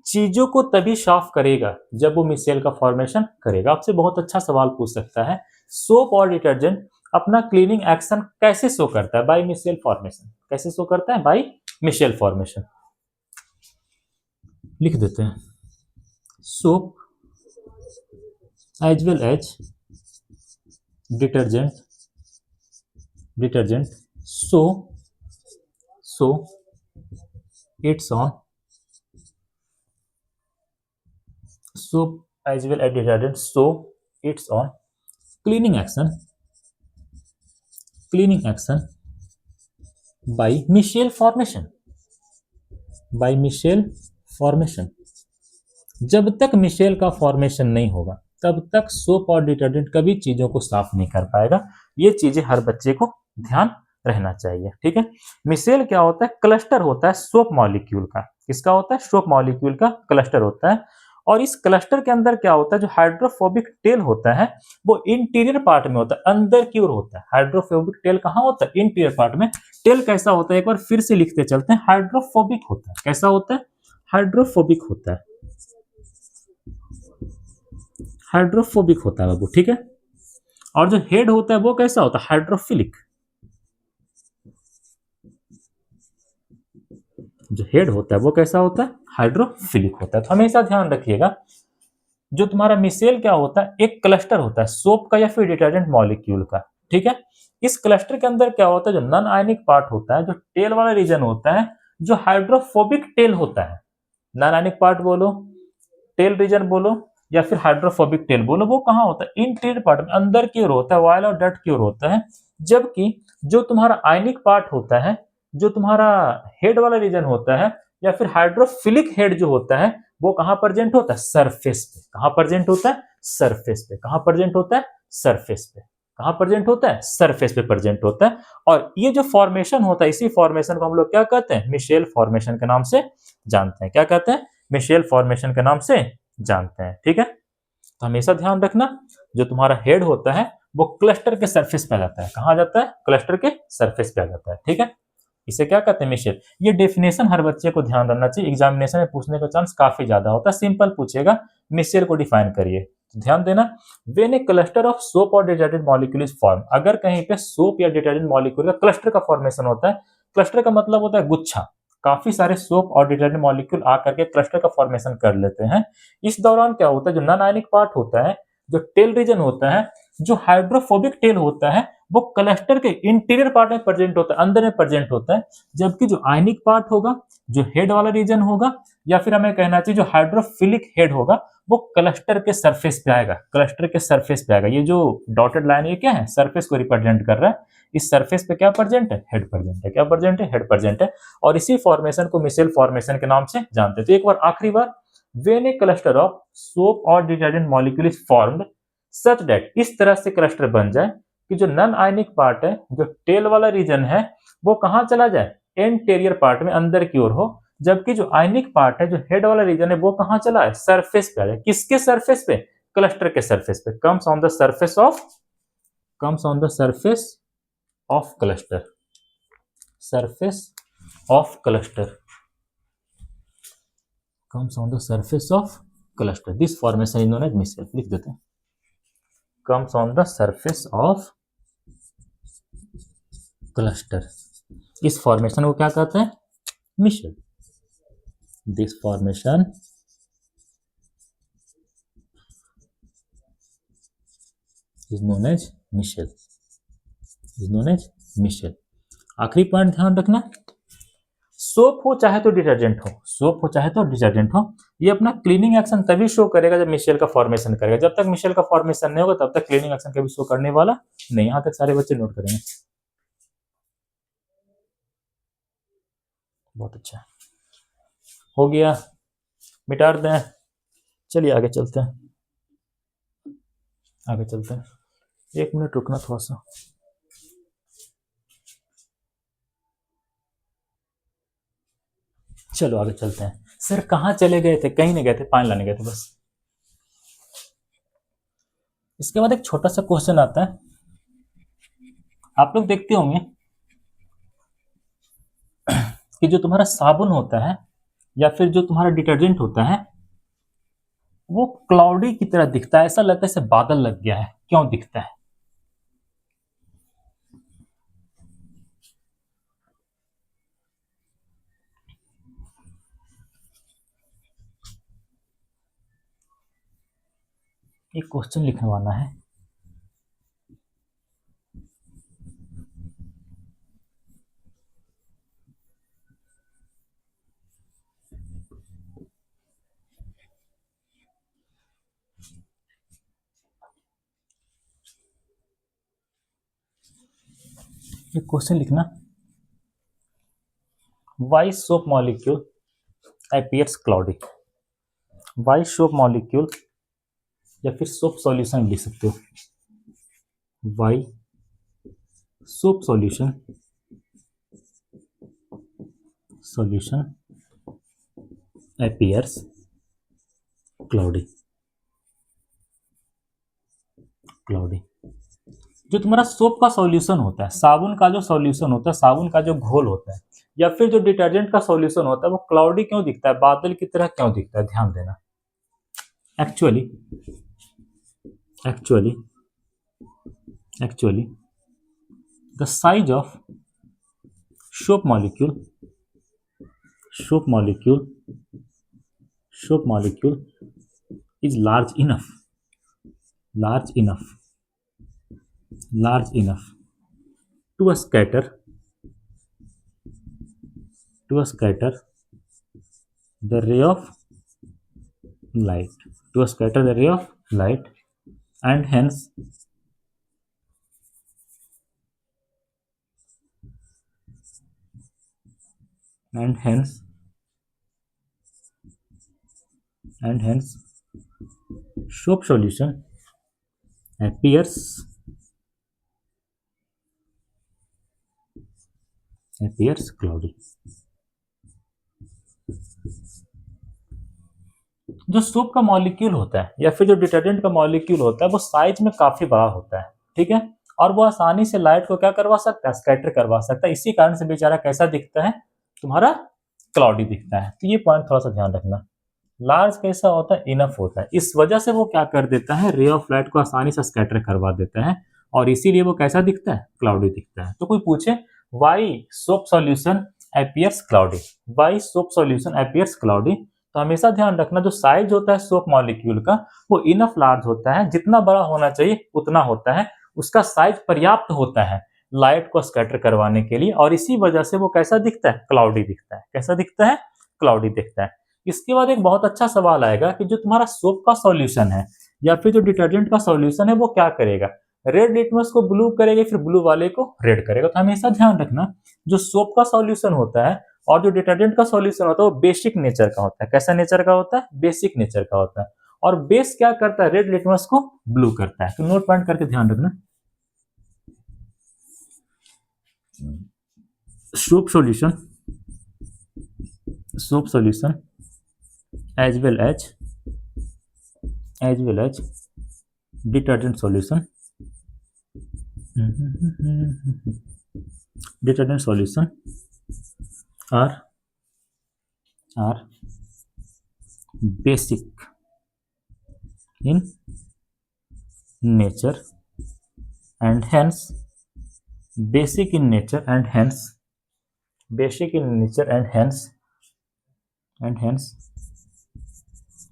चीजों को तभी साफ करेगा जब वो मिशेल का फॉर्मेशन करेगा। आपसे बहुत अच्छा सवाल पूछ सकता है, सोप और डिटर्जेंट अपना क्लीनिंग एक्शन कैसे शो करता है? By micelle formation. कैसे शो करता है? By micelle formation. लिख देते हैं, soap as well as detergent show so it's on soap as well as detergent, so it's on cleaning action by Michel formation, by Michel formation। जब तक मिशेल का फॉर्मेशन नहीं होगा तब तक सोप और डिटर्जेंट कभी चीजों को साफ नहीं कर पाएगा। ये चीजें हर बच्चे को ध्यान रहना चाहिए, ठीक है। मिशेल क्या होता है? क्लस्टर होता है सोप मॉलिक्यूल का। किसका होता है? सोप मॉलिक्यूल का क्लस्टर होता है। और इस क्लस्टर के अंदर क्या होता है? जो हाइड्रोफोबिक टेल होता है वो इंटीरियर पार्ट में होता है, अंदर की ओर होता है। हाइड्रोफोबिक टेल कहाँ होता है? इंटीरियर पार्ट में। टेल कैसा होता है? एक बार फिर से लिखते चलते हैं। हाइड्रोफोबिक होता है। कैसा होता है? हाइड्रोफोबिक होता है। हाइड्रोफोबिक होता है बाबू, ठीक है। और जो हेड होता है वो कैसा होता है? हाइड्रोफिलिक। जो हेड होता है वो कैसा होता है? हाइड्रोफिलिक होता है। तो हमेशा ध्यान रखिएगा, जो तुम्हारा मिसेल क्या होता है? एक क्लस्टर होता है सोप का या फिर डिटर्जेंट मॉलिक्यूल का, ठीक है। इस क्लस्टर के अंदर क्या होता है? जो नॉन आयनिक पार्ट होता है, जो टेल वाला रीजन होता है, जो हाइड्रोफोबिक टेल होता है, नॉन आयनिक पार्ट बोलो, टेल रीजन बोलो या फिर हाइड्रोफोबिक टेल बोलो, वो कहाँ होता है? इंटीरियर पार्ट में, अंदर की ओर होता है, वायल और डट की ओर होता है। जबकि जो तुम्हारा आयनिक पार्ट होता है, जो तुम्हारा हेड वाला रीजन होता है या फिर हाइड्रोफिलिक हेड जो होता है, वो कहाँ प्रेजेंट होता है? सरफेस पे। कहाँ प्रेजेंट होता है? सरफेस पे। कहाँ प्रेजेंट होता है? सरफेस पे। कहाँ प्रेजेंट होता है? सरफेस पे प्रेजेंट होता है। और ये जो फॉर्मेशन होता है, इसी फॉर्मेशन को हम लोग क्या कहते हैं? मिशेल फॉर्मेशन के नाम से जानते हैं। क्या कहते हैं? मिशेल फॉर्मेशन के नाम से जानते हैं, ठीक है। तो हमेशा ध्यान रखना, जो तुम्हारा हेड होता है वो क्लस्टर के सरफेस पे आ जाता है। कहाँ जाता है? क्लस्टर के सरफेस पे आ जाता है, ठीक है। इसे क्या कहते हैं? मिशेल। ये डेफिनेशन हर बच्चे को ध्यान रखना चाहिए, एग्जामिनेशन में पूछने का चांस काफी ज्यादा होता है। सिंपल पूछेगा, मिशेल को डिफाइन करिए। तो ध्यान देना, when a cluster of soap और डिटर्जेंट मॉलिक्यूल इज फॉर्म, अगर कहीं पे सोप या डिटर्जेंट मॉलिक्यूल का क्लस्टर का फॉर्मेशन होता है, क्लस्टर का मतलब होता है गुच्छा, काफी सारे सोप और डिटर्जेंट मॉलिक्यूल आकर के क्लस्टर का फॉर्मेशन कर लेते हैं। इस दौरान क्या होता है? जो नॉन आयनिक पार्ट होता है, जो टेल रीजन होता है, जो हाइड्रोफोबिक टेल होता है, वो क्लस्टर के इंटीरियर पार्ट में प्रेजेंट होता है, अंदर में प्रेजेंट होता है। जबकि जो आयनिक पार्ट होगा, जो हेड वाला रीजन होगा, या फिर हमें कहना चाहिए जो हाइड्रोफिलिक हेड होगा, वो क्लस्टर के सरफेस पे आएगा। क्लस्टर के सरफेस पे आएगा। ये जो डॉटेड लाइन ये क्या है? सरफेस को रिप्रेजेंट कर रहा है। इस सरफेस पे क्या प्रेजेंट है? हेड प्रेजेंट है। क्या प्रेजेंट है? हेड प्रेजेंट है। और इसी फॉर्मेशन को मिशेल फॉर्मेशन के नाम से जानते हैं। तो एक बार आखिरी बार, when a cluster of soap और detergent molecule is formed such that, इस तरह से क्लस्टर बन जाए कि जो नॉन आयनिक पार्ट है, जो टेल वाला रीजन है, वो कहां चला जाए? एंटीरियर पार्ट में, अंदर की ओर हो। जबकि जो आयनिक पार्ट है, जो हेड वाला रीजन है, वो कहां चला है? सरफेस पे आ जाए। किसके सरफेस पे? क्लस्टर के सरफेस पे। Comes on the surface of, comes on the surface of cluster, surface of cluster, comes on the surface of cluster. This formation is known as micelle. लिख देते हैं, comes on the surface of cluster। इस फॉर्मेशन को क्या कहते हैं? Micelle. This formation is known as micelle, is known as micelle. आखिरी पॉइंट ध्यान रखना, सोप हो चाहे तो डिटर्जेंट हो, सोप हो चाहे तो डिटर्जेंट हो, ये अपना क्लीनिंग एक्शन तभी शो करेगा जब मिशेल का फॉर्मेशन करेगा। जब तक मिशेल का फॉर्मेशन नहीं होगा तब तक क्लीनिंग एक्शन कभी शो करने वाला नहीं। यहां तक सारे बच्चे नोट करेंगे। बहुत अच्छा, हो गया, मिटा दें। चलिए आगे चलते हैं, आगे चलते हैं। 1 मिनट रुकना थोड़ा सा। चलो आगे चलते हैं। सर कहाँ चले गए थे? कहीं नहीं गए थे, पानी लाने गए थे बस। इसके बाद एक छोटा सा क्वेश्चन आता है, आप लोग देखते होंगे कि जो तुम्हारा साबुन होता है या फिर जो तुम्हारा डिटर्जेंट होता है, वो क्लाउडी की तरह दिखता है। ऐसा लगता है जैसे बादल लग गया है। क्यों दिखता है? एक क्वेश्चन लिखवाना है। एक क्वेश्चन लिखना, why soap molecule appears cloudy. Why soap molecule या फिर सोप सॉल्यूशन लिख सकते हो। Why soap solution appears cloudy. जो तुम्हारा सोप का सॉल्यूशन होता है, साबुन का जो सॉल्यूशन होता है, साबुन का जो घोल होता है, या फिर जो डिटर्जेंट का सॉल्यूशन होता है, वो क्लाउडी क्यों दिखता है, बादल की तरह क्यों दिखता है, ध्यान देना। Actually the size of soap molecule is large enough to scatter the ray of light, and hence soap solution appears cloudy। जो सोप का मॉलिक्यूल होता है या फिर जो डिटर्जेंट का मॉलिक्यूल होता है, वो साइज में काफी बड़ा होता है, ठीक है, और वो आसानी से लाइट को क्या करवा सकता है, स्कैटर करवा सकता है। इसी कारण से बेचारा कैसा दिखता है, तुम्हारा क्लाउडी दिखता है। तो ये पॉइंट थोड़ा सा ध्यान रखना। लार्ज कैसा होता है, इनफ होता है, इस वजह से वो क्या कर देता है, रे ऑफ लाइट को आसानी से स्कैटर करवा देता है, और इसीलिए वो कैसा दिखता है, क्लाउडी दिखता है। तो कोई पूछे why soap solution appears cloudy, why soap solution appears cloudy, तो हमेशा ध्यान रखना जो साइज होता है सोप मॉलिक्यूल का, वो इनफ लार्ज होता है, जितना बड़ा होना चाहिए उतना होता है, उसका साइज पर्याप्त होता है लाइट को स्कैटर करवाने के लिए, और इसी वजह से वो कैसा दिखता है, क्लाउडी दिखता है। कैसा दिखता है, क्लाउडी दिखता है। इसके बाद एक बहुत अच्छा सवाल आएगा कि जो तुम्हारा सोप का सॉल्यूशन है या फिर जो डिटर्जेंट का सॉल्यूशन है, वो क्या करेगा, रेड लिटमस को ब्लू करेगा, फिर ब्लू वाले को रेड करेगा। तो हमेशा ध्यान रखना जो सोप का सॉल्यूशन होता है और जो डिटर्जेंट का सॉल्यूशन होता है, वो बेसिक नेचर का होता है। कैसा नेचर का होता है, बेसिक नेचर का होता है, और बेस क्या करता है, रेड लिटमस को ब्लू करता है। तो नोट पॉइंट करके ध्यान रखना। Soap solution as well as detergent solution are basic in nature and hence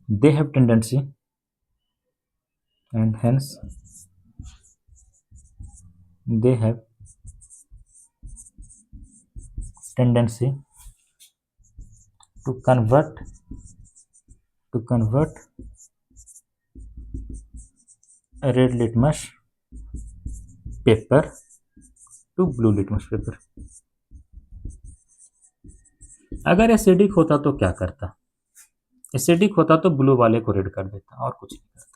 they have tendency to convert a red litmus paper to blue litmus paper। अगर एसिडिक होता तो क्या करता, एसिडिक होता तो ब्लू वाले को रेड कर देता और कुछ नहीं करता।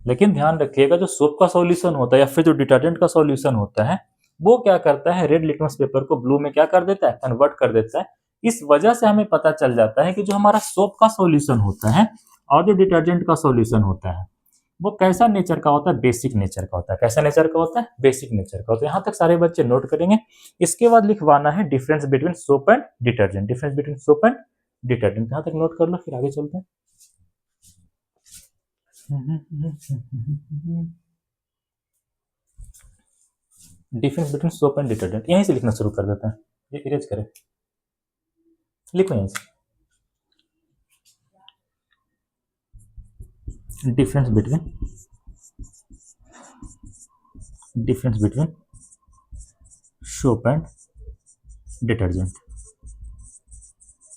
लेकिन ध्यान रखिएगा जो सोप का सॉल्यूशन होता है या फिर जो डिटर्जेंट का सॉल्यूशन होता है, वो क्या करता है, रेड लिटमस पेपर को ब्लू में क्या कर देता है, कन्वर्ट कर देता है। इस वजह से हमें पता चल जाता है कि जो हमारा सोप का सॉल्यूशन होता है और जो डिटर्जेंट का सॉल्यूशन होता है, वो कैसा नेचर का होता है, बेसिक नेचर का होता है। कैसा नेचर का होता है, बेसिक नेचर का होता है। यहाँ तक सारे बच्चे नोट करेंगे। इसके बाद लिखवाना है difference between soap and detergent, difference between soap and detergent. यहाँ तक नोट कर लो, फिर आगे चलते हैं। Difference between soap and detergent यहीं से लिखना शुरू कर देते हैं। ये इरेज करें, लिखो यहीं से। Difference between soap and detergent.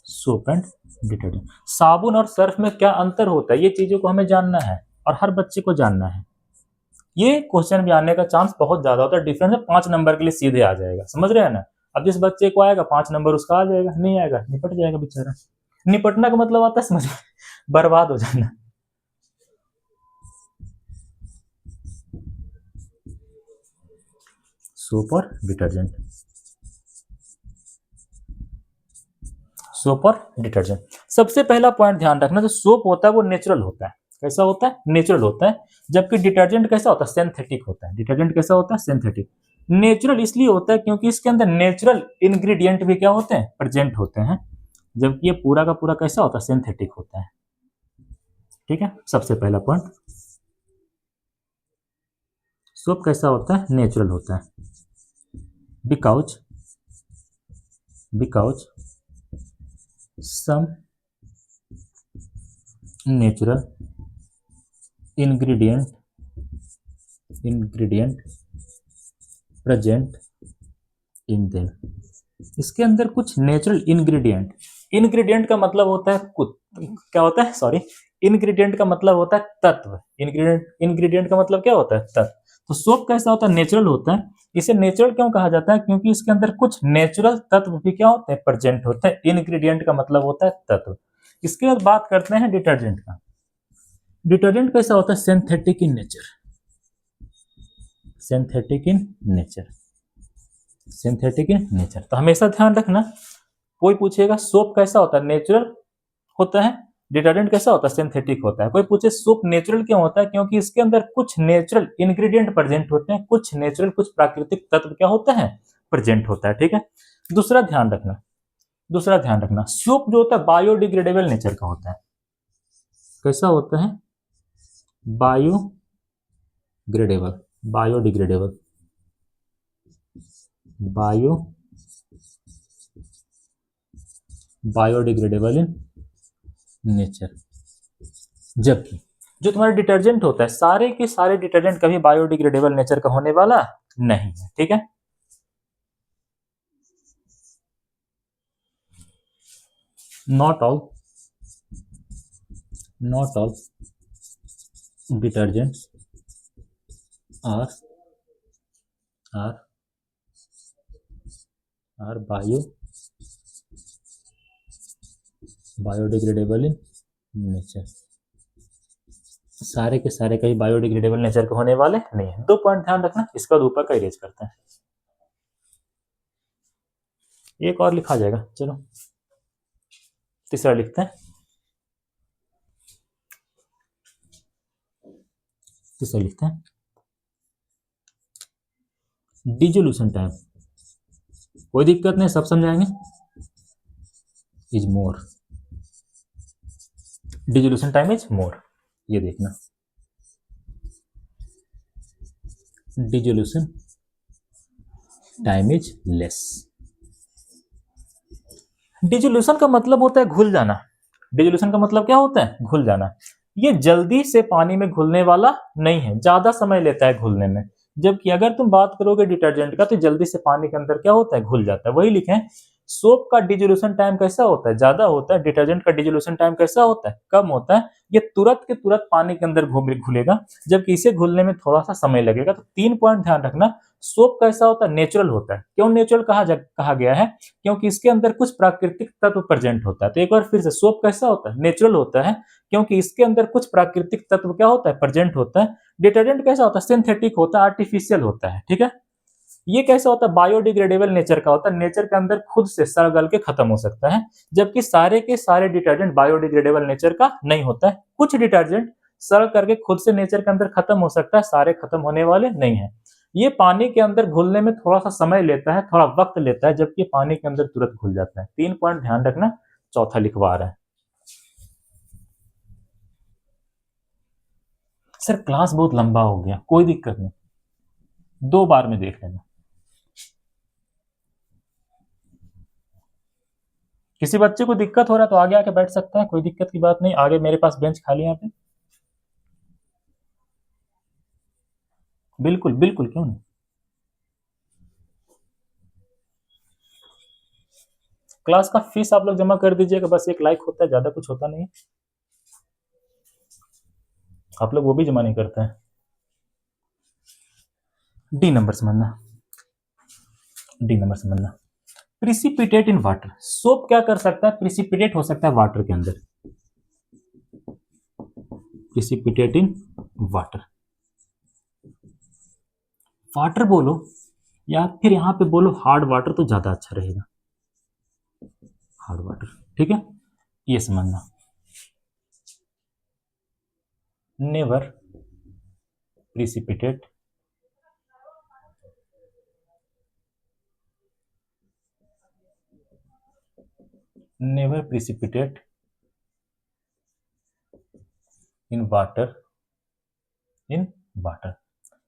Soap and detergent, साबुन और सर्फ में क्या अंतर होता है, ये चीजों को हमें जानना है और हर बच्चे को जानना है। ये क्वेश्चन भी आने का चांस बहुत ज्यादा होता है। डिफरेंस है 5 नंबर के लिए सीधे आ जाएगा, समझ रहे हैं ना। अब जिस बच्चे को आएगा 5 नंबर उसका आ जाएगा, नहीं आएगा निपट जाएगा बेचारा। निपटना का मतलब आता है समझ में, बर्बाद हो जाना। सोप और डिटर्जेंट, सोप और डिटर्जेंट। सबसे पहला पॉइंट ध्यान रखना, जो सोप होता है वो नेचुरल होता है। कैसा होता है? नेचुरल होता है। जबकि डिटर्जेंट कैसा होता है? सिंथेटिक होता है। डिटर्जेंट कैसा होता है? सिंथेटिक। नेचुरल इसलिए होता है क्योंकि इसके अंदर नेचुरल इंग्रेडिएंट भी क्या होते हैं? प्रेजेंट होते हैं। जबकि ये पूरा का पूरा कैसा होता है? सिंथेटिक होता है। ठीक है, सबसे पहला पॉइंट, सोप कैसा होता है? नेचुरल होता है। Because some natural ingredient present in them। इसके अंदर कुछ नेचुरल इंग्रेडिएंट का मतलब होता है कुछ, क्या होता है? सॉरी, इंग्रेडिएंट का मतलब होता है तत्व। इंग्रेडिएंट का मतलब क्या होता है? तत्व। तो सोप कैसा होता है? नेचुरल होता है। इसे नेचुरल क्यों कहा जाता है? क्योंकि इसके अंदर कुछ नेचुरल तत्व भी क्या होते हैं? प्रेजेंट होते हैं। इंग्रेडिएंट का मतलब होता है तत्व। इसके बाद बात करते हैं डिटर्जेंट का। डिटर्जेंट कैसा होता है? Synthetic in nature. Synthetic in nature, synthetic in nature. तो हमेशा ध्यान रखना, कोई पूछेगा सोप कैसा होता है? नेचुरल होता है। डिटर्जेंट कैसा होता है? सिंथेटिक होता है। कोई पूछे सोप नेचुरल क्यों होता है? क्योंकि इसके अंदर कुछ नेचुरल इंग्रेडिएंट प्रेजेंट होते हैं, कुछ नेचुरल, कुछ प्राकृतिक तत्व क्या होता है? प्रेजेंट होता है। ठीक है, दूसरा ध्यान रखना, सोप जो होता है बायोडिग्रेडेबल नेचर का होता है। कैसा होता है? Biodegradable in nature. जबकि जो तुम्हारा डिटर्जेंट होता है, सारे के सारे डिटर्जेंट कभी बायोडिग्रेडेबल नेचर का होने वाला नहीं है। ठीक है, not all detergents are biodegradable in nature. सारे के सारे कहीं बायोडिग्रेडेबल नेचर के होने वाले नहीं है। 2 पॉइंट ध्यान रखना, इसके बाद ऊपर का इरेज करते हैं। एक और लिखा जाएगा, चलो तीसरा लिखते हैं। डिजोल्यूशन टाइम, कोई दिक्कत नहीं, सब समझाएंगे। Is more, dissolution time is more. ये देखना, dissolution time is less. Dissolution का मतलब होता है घुल जाना। डिजोल्यूशन का मतलब क्या होता है? घुल जाना। ये जल्दी से पानी में घुलने वाला नहीं है, ज्यादा समय लेता है घुलने में। जबकि अगर तुम बात करोगे डिटर्जेंट का, तो जल्दी से पानी के अंदर क्या होता है? घुल जाता है। वही लिखें, सोप का डिजोल्यूशन टाइम कैसा होता है? ज्यादा होता है। डिटर्जेंट का डिजोल्यूशन टाइम कैसा होता है? कम होता है। ये तुरंत के तुरंत पानी के अंदर घुलेगा, जबकि इसे घुलने में थोड़ा सा समय लगेगा। तो 3 पॉइंट ध्यान रखना। सोप कैसा होता है? नेचुरल होता है। क्यों नेचुरल कहा गया है? क्योंकि इसके अंदर कुछ प्राकृतिक तत्व प्रेजेंट होता है। तो एक बार फिर से, सोप कैसा होता है? नेचुरल होता है, क्योंकि इसके अंदर कुछ प्राकृतिक तत्व क्या होता है? प्रेजेंट होता है। डिटर्जेंट कैसा होता है? सिंथेटिक होता है, आर्टिफिशियल होता है। ठीक है, ये कैसा होता है? बायोडिग्रेडेबल नेचर का होता है। नेचर के अंदर खुद से सड़ गल के खत्म हो सकता है। जबकि सारे के सारे डिटर्जेंट बायोडिग्रेडेबल नेचर का नहीं होता है। कुछ डिटर्जेंट सड़ करके खुद से नेचर के अंदर खत्म हो सकता है, सारे खत्म होने वाले नहीं है। ये पानी के अंदर घुलने में थोड़ा सा समय लेता है, थोड़ा वक्त लेता है, जबकि पानी के अंदर तुरंत घुल जाता है। 3 पॉइंट ध्यान रखना। चौथा लिखवा रहा है। सर क्लास बहुत लंबा हो गया, कोई दिक्कत नहीं, 2 बार में देख लेना। किसी बच्चे को दिक्कत हो रहा है तो आगे आके बैठ सकता है, कोई दिक्कत की बात नहीं। आगे मेरे पास बेंच खाली है यहाँ पे, बिल्कुल बिल्कुल, क्यों नहीं। क्लास का फीस आप लोग जमा कर दीजिएगा, बस 1 लाइक होता है, ज्यादा कुछ होता नहीं है। आप लोग वो भी जमा नहीं करते हैं। डी नंबर समझना, डी नंबर समझना। प्रिसिपिटेट इन वाटर, सोप क्या कर सकता है, प्रिसिपिटेट हो सकता है वाटर के अंदर, प्रिसिपिटेट इन वाटर। वाटर बोलो या फिर यहां पे बोलो हार्ड वाटर तो ज्यादा अच्छा रहेगा, हार्ड वाटर, ठीक है, ये समझना। Never precipitate never precipitate in water, in water.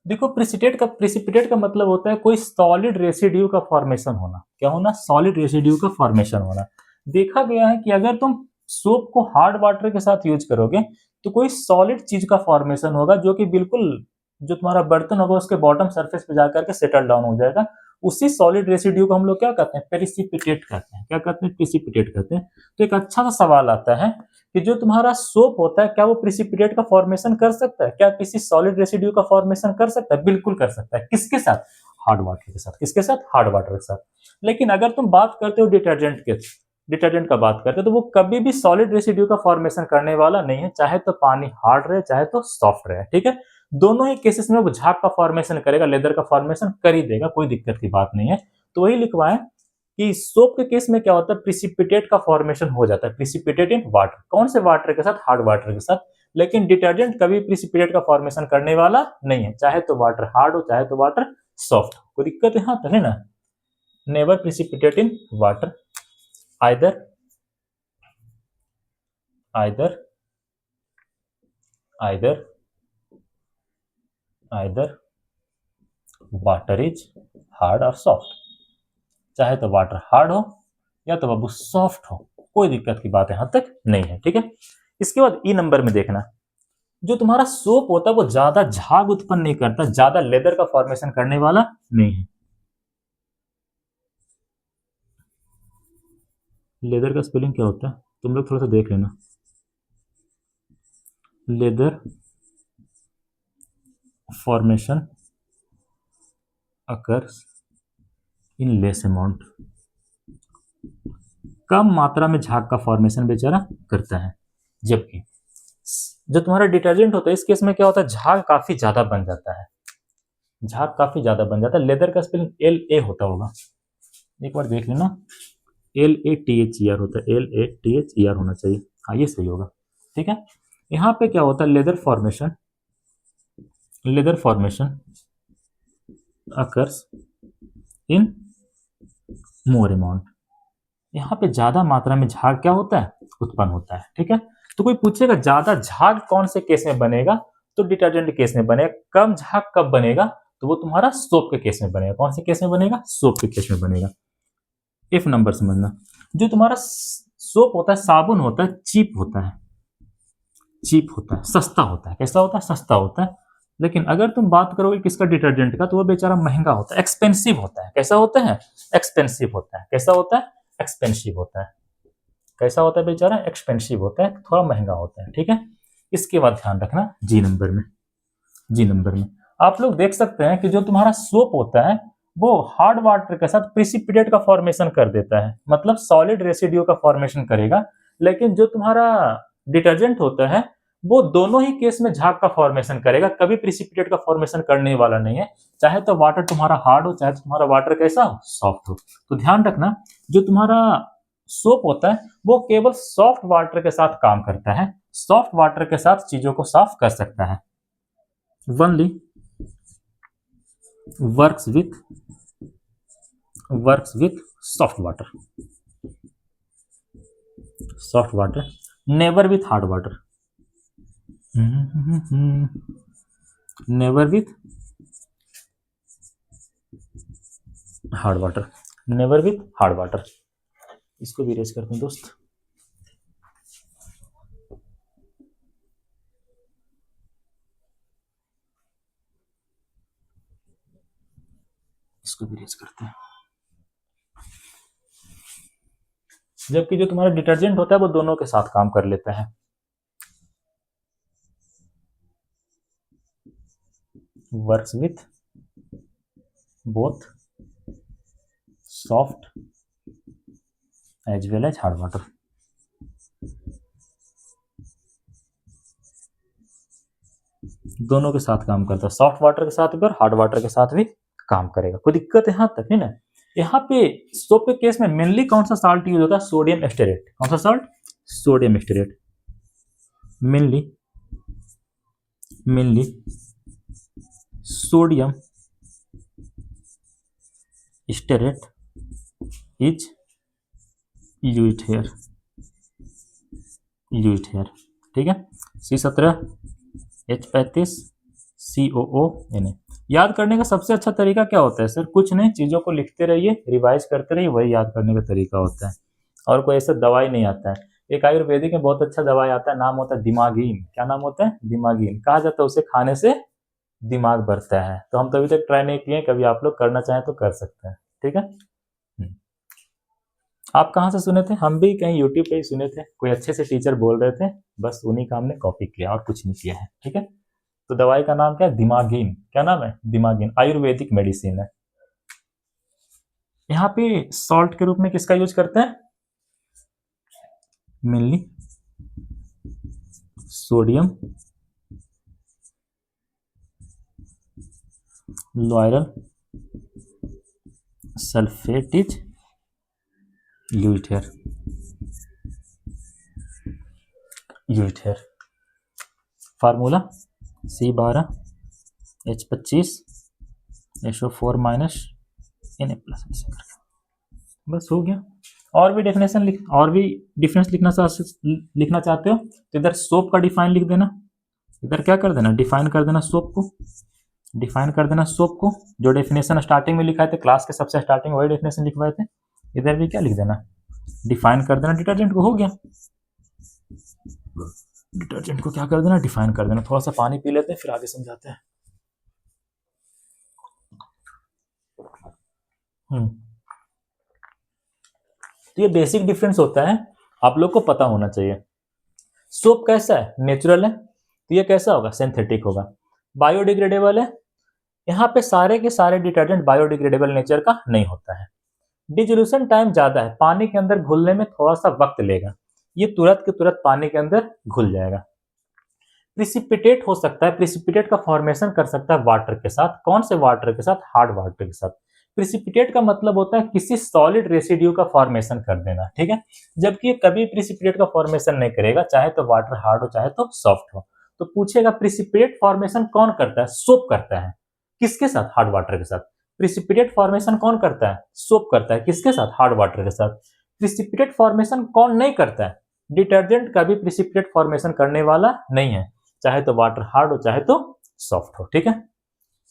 देखो प्रिसिपिटेट का मतलब होता है कोई सॉलिड रेसिड्यू का फॉर्मेशन होना, क्या होना, सॉलिड रेसिड्यू का फॉर्मेशन होना। देखा गया है कि अगर तुम सोप को हार्ड वाटर के साथ यूज करोगे तो कोई सॉलिड चीज का फॉर्मेशन होगा जो कि बिल्कुल जो तुम्हारा बर्तन होगा उसके बॉटम सरफेस पे जाकर के सेटल डाउन हो जाएगा। उसी सॉलिड रेसिड्यू को हम लोग क्या कहते हैं, प्रिसिपिटेट कहते हैं। क्या कहते हैं, प्रिसिपिटेट कहते हैं। तो एक अच्छा सा सवाल आता है कि जो तुम्हारा सोप होता है क्या वो प्रिसिपिटेट का फॉर्मेशन कर सकता है, क्या किसी सॉलिड रेसिड्यू का फॉर्मेशन कर सकता है, बिल्कुल कर सकता है। किसके साथ, हार्ड वाटर के साथ। किसके साथ, हार्ड वाटर के साथ। लेकिन अगर तुम बात करते हो डिटर्जेंट का बात करते हो तो वो कभी भी सॉलिड रेसिड्यू का फॉर्मेशन करने वाला नहीं है, चाहे तो पानी हार्ड रहे चाहे तो सॉफ्ट रहे, ठीक है। दोनों ही केसेस में वो झाग का फॉर्मेशन करेगा, लेदर का फॉर्मेशन कर ही देगा, कोई दिक्कत की बात नहीं है। तो वही लिखवाएं कि सोप के केस में क्या होता है, प्रिसिपिटेट का फॉर्मेशन हो जाता है, प्रिसिपिटेट इन वाटर। कौन से वाटर के साथ, हार्ड वाटर के साथ। लेकिन डिटर्जेंट कभी प्रिसिपिटेट का फॉर्मेशन करने वाला नहीं है, चाहे तो वाटर हार्ड हो चाहे तो वाटर सॉफ्ट हो, कोई दिक्कत यहां तो नहीं ना। Never precipitate in water, either either either either water is hard और सॉफ्ट, चाहे तो वाटर हार्ड हो या तो बाबू सॉफ्ट हो, कोई दिक्कत की बात यहां तक नहीं है, ठीक है। इसके बाद ई नंबर में देखना, जो तुम्हारा सोप होता है वो ज्यादा झाग उत्पन्न नहीं करता, ज्यादा लेदर का फॉर्मेशन करने वाला नहीं है। लेदर का स्पेलिंग क्या होता है, तुम लोग थोड़ा सा देख लेना। Lather formation occurs in less amount, कम मात्रा में झाग का फॉर्मेशन बेचारा करता है। जबकि जो तुम्हारा डिटर्जेंट होता है इस केस में क्या होता है, झाग काफी ज्यादा बन जाता है, झाग काफी ज्यादा बन जाता है। लेदर का स्पेलिंग एल ए होता होगा, एक बार देख लेना, LATHER होता है, LATHER होना चाहिए, हाँ ये सही होगा, ठीक है। यहाँ पे क्या होता है, लेदर फॉर्मेशन अकर्स इन मोर अमाउंट, यहाँ पे ज्यादा मात्रा में झाग क्या होता है, उत्पन्न होता है, ठीक है। तो कोई पूछेगा ज्यादा झाग कौन से केस में बनेगा, तो डिटर्जेंट केस में बनेगा। कम झाग कब बनेगा, तो वो तुम्हारा सोप के केस में बनेगा। कौन से केस में बनेगा, सोप के केस में बनेगा। इफ नंबर समझना, जो तुम्हारा सोप होता है, साबुन होता है, चीप होता है, सस्ता होता है। कैसा होता है, सस्ता होता है। लेकिन अगर तुम बात करोगे किसका, डिटर्जेंट का, तो वो बेचारा महंगा होता है, एक्सपेंसिव होता है। कैसा होता है, एक्सपेंसिव होता है। कैसा होता है, एक्सपेंसिव होता है। कैसा होता है बेचारा, एक्सपेंसिव होता है, थोड़ा महंगा होता है, ठीक है। इसके बाद ध्यान रखना जी नंबर में आप लोग देख सकते हैं कि जो तुम्हारा सोप होता है वो हार्ड वाटर के साथ प्रिसिपिटेट का फॉर्मेशन कर देता है, मतलब सॉलिड रेसिड्यू का फॉर्मेशन करेगा। लेकिन जो तुम्हारा डिटर्जेंट होता है वो दोनों ही केस में झाग का फॉर्मेशन करेगा, कभी प्रिसिपिटेट का फॉर्मेशन करने वाला नहीं है, चाहे तो वाटर तुम्हारा हार्ड हो चाहे तो तुम्हारा वाटर कैसा हो, सॉफ्ट हो। तो ध्यान रखना, जो तुम्हारा सोप होता है वो केवल सॉफ्ट वाटर के साथ काम करता है, सॉफ्ट वाटर के साथ चीजों को साफ कर सकता है। Only works with soft water, never with hard water, never with hard water. इसको भी रेज करते हैं दोस्त, इसको भी रेज करते हैं। जबकि जो तुम्हारा डिटर्जेंट होता है वो दोनों के साथ काम कर लेता है। Works with both soft as well as hard water. दोनों के साथ काम करता है, सॉफ्ट वाटर के साथ भी और हार्ड वाटर के साथ भी काम करेगा। कोई दिक्कत यहाँ तक है ना। यहाँ पे सोप के केस में मेनली कौन सा साल्ट यूज होता है? Sodium stearate. कौन सा साल्ट? Sodium stearate. Mainly sodium stearate is used here, ठीक है। C17H35 COO Na। याद करने का सबसे अच्छा तरीका क्या होता है सर? कुछ नहीं, चीज़ों को लिखते रहिए, रिवाइज करते रहिए, वही याद करने का तरीका होता है। और कोई ऐसा दवाई नहीं आता है। एक आयुर्वेदिक में बहुत अच्छा दवाई आता है, नाम होता है दिमागीन। क्या नाम होता है? दिमागीन। कहा जाता है उसे खाने से दिमाग बढ़ता है। तो हम तो अभी तक ट्राई नहीं किए, कभी आप लोग करना चाहें तो कर सकते हैं, ठीक है। आप कहाँ से सुने थे? हम भी कहीं यूट्यूब पे ही सुने थे, कोई अच्छे से टीचर बोल रहे थे, बस उन्हीं का हमने कॉपी किया और कुछ नहीं किया है, ठीक है। तो दवाई का नाम क्या है? दिमागीन। क्या नाम है? दिमागीन। आयुर्वेदिक मेडिसिन है। यहाँ पे सॉल्ट के रूप में किसका यूज करते हैं? Mainly sodium lauryl sulphate is used here. Formula C12H25SO4 minus Na plus, ऐसे करके बस हो गया। और भी डिफिनेशन लिखना चाहते हो तो इधर सोप का डिफाइन लिख देना, इधर क्या कर देना? डिफाइन कर देना सोप को। जो डेफिनेशन स्टार्टिंग में लिखा थे क्लास के सबसे स्टार्टिंग, वही डेफिनेशन लिखवाए थे। इधर भी क्या लिख देना? डिफाइन कर देना डिटर्जेंट को। हो गया। डिटर्जेंट को क्या कर देना? डिफाइन कर देना। थोड़ा सा पानी पी लेते हैं, फिर आगे समझाते हैं। तो ये बेसिक डिफरेंस होता है, आप लोग को पता होना चाहिए। सोप कैसा है? नेचुरल है, तो ये कैसा होगा? सिंथेटिक होगा। बायोडिग्रेडेबल है, यहाँ पे सारे के सारे डिटर्जेंट बायोडिग्रेडेबल नेचर का नहीं होता है। डिसोल्यूशन टाइम ज्यादा है, पानी के अंदर घुलने में थोड़ा सा वक्त लेगा, ये तुरंत के तुरंत पानी के अंदर घुल जाएगा। प्रिसिपिटेट हो सकता है, प्रिसिपिटेट का फॉर्मेशन कर सकता है वाटर के साथ। कौन से वाटर के साथ? हार्ड वाटर के साथ। प्रिसिपिटेट का मतलब होता है किसी सॉलिड रेसिड्यू का फॉर्मेशन कर देना, ठीक है। जबकि ये कभी प्रिसिपिटेट का फॉर्मेशन नहीं करेगा, चाहे तो वाटर हार्ड हो चाहे तो सॉफ्ट हो। तो पूछेगा प्रिसिपिटेट फॉर्मेशन कौन करता है? सोप करता है। किसके साथ? हार्ड वाटर के साथ। प्रिसिपिटेट फॉर्मेशन कौन करता है? सोप करता है। किसके साथ? हार्ड वाटर के साथ। प्रिसिपिटेट फॉर्मेशन कौन नहीं करता है? डिटर्जेंट का भी प्रिसिपिटेट फॉर्मेशन करने वाला नहीं है, चाहे तो वाटर हार्ड हो चाहे तो सॉफ्ट हो, ठीक है।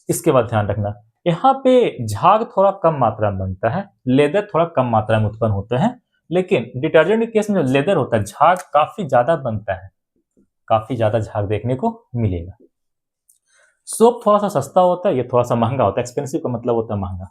इसके बाद ध्यान रखना, यहाँ पे झाग थोड़ा कम मात्रा में बनता है, लेदर थोड़ा कम मात्रा में उत्पन्न होते हैं। लेकिन डिटर्जेंट के केस में जो लेदर होता है, झाग काफी ज्यादा बनता है, काफी ज्यादा झाग देखने को मिलेगा। सोप थोड़ा सा सस्ता होता है, ये थोड़ा सा महंगा होता है। एक्सपेंसिव का मतलब होता है महंगा।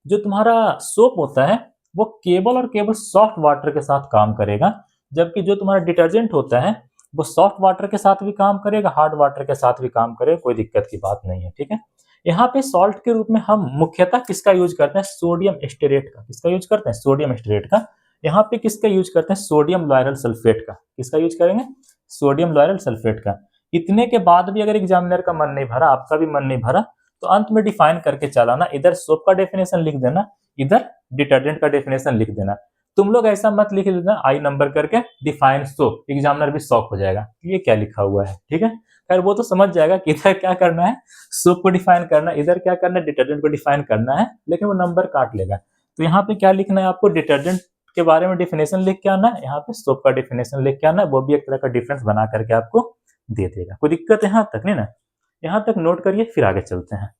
जो तुम्हारा सोप होता है वो केवल और केवल सॉफ्ट वाटर के साथ काम करेगा, जबकि जो तुम्हारा डिटर्जेंट होता है वो सॉफ्ट वाटर के साथ भी काम करेगा, हार्ड वाटर के साथ भी काम करेगा, कोई दिक्कत की बात नहीं है, ठीक है। यहाँ पे सॉल्ट के रूप में हम मुख्यतः किसका यूज करते हैं? सोडियम एस्टेरेट का। किसका यूज करते हैं? सोडियम एस्टेरेट का। यहाँ पे किसका यूज करते हैं? सोडियम लॉयरल सल्फेट का। किसका यूज करेंगे? सोडियम लॉयरल सल्फेट का। इतने के बाद भी अगर एग्जामिनर का मन नहीं भरा, आपका भी मन नहीं भरा, तो अंत में डिफाइन करके चलाना। इधर सोप का डेफिनेशन लिख देना, इधर डिटर्जेंट का डेफिनेशन लिख देना। तुम लोग ऐसा मत लिख देना आई नंबर करके डिफाइन सोप, एग्जामिनर भी शॉक हो जाएगा ये क्या लिखा हुआ है, ठीक है। खैर वो तो समझ जाएगा कि इधर क्या करना है, सोप को डिफाइन करना है, इधर क्या करना है, डिटर्जेंट को डिफाइन करना है, लेकिन वो नंबर काट लेगा। तो यहाँ पे क्या लिखना है आपको? डिटर्जेंट के बारे में डिफिनेशन लिख के आना है, यहाँ पे सोप का डिफिनेशन लिख के आना है, वो भी एक तरह का डिफरेंस बना करके आपको दे देगा। कोई दिक्कत यहाँ तक नहीं ना? यहाँ तक नोट करिए, फिर आगे चलते हैं।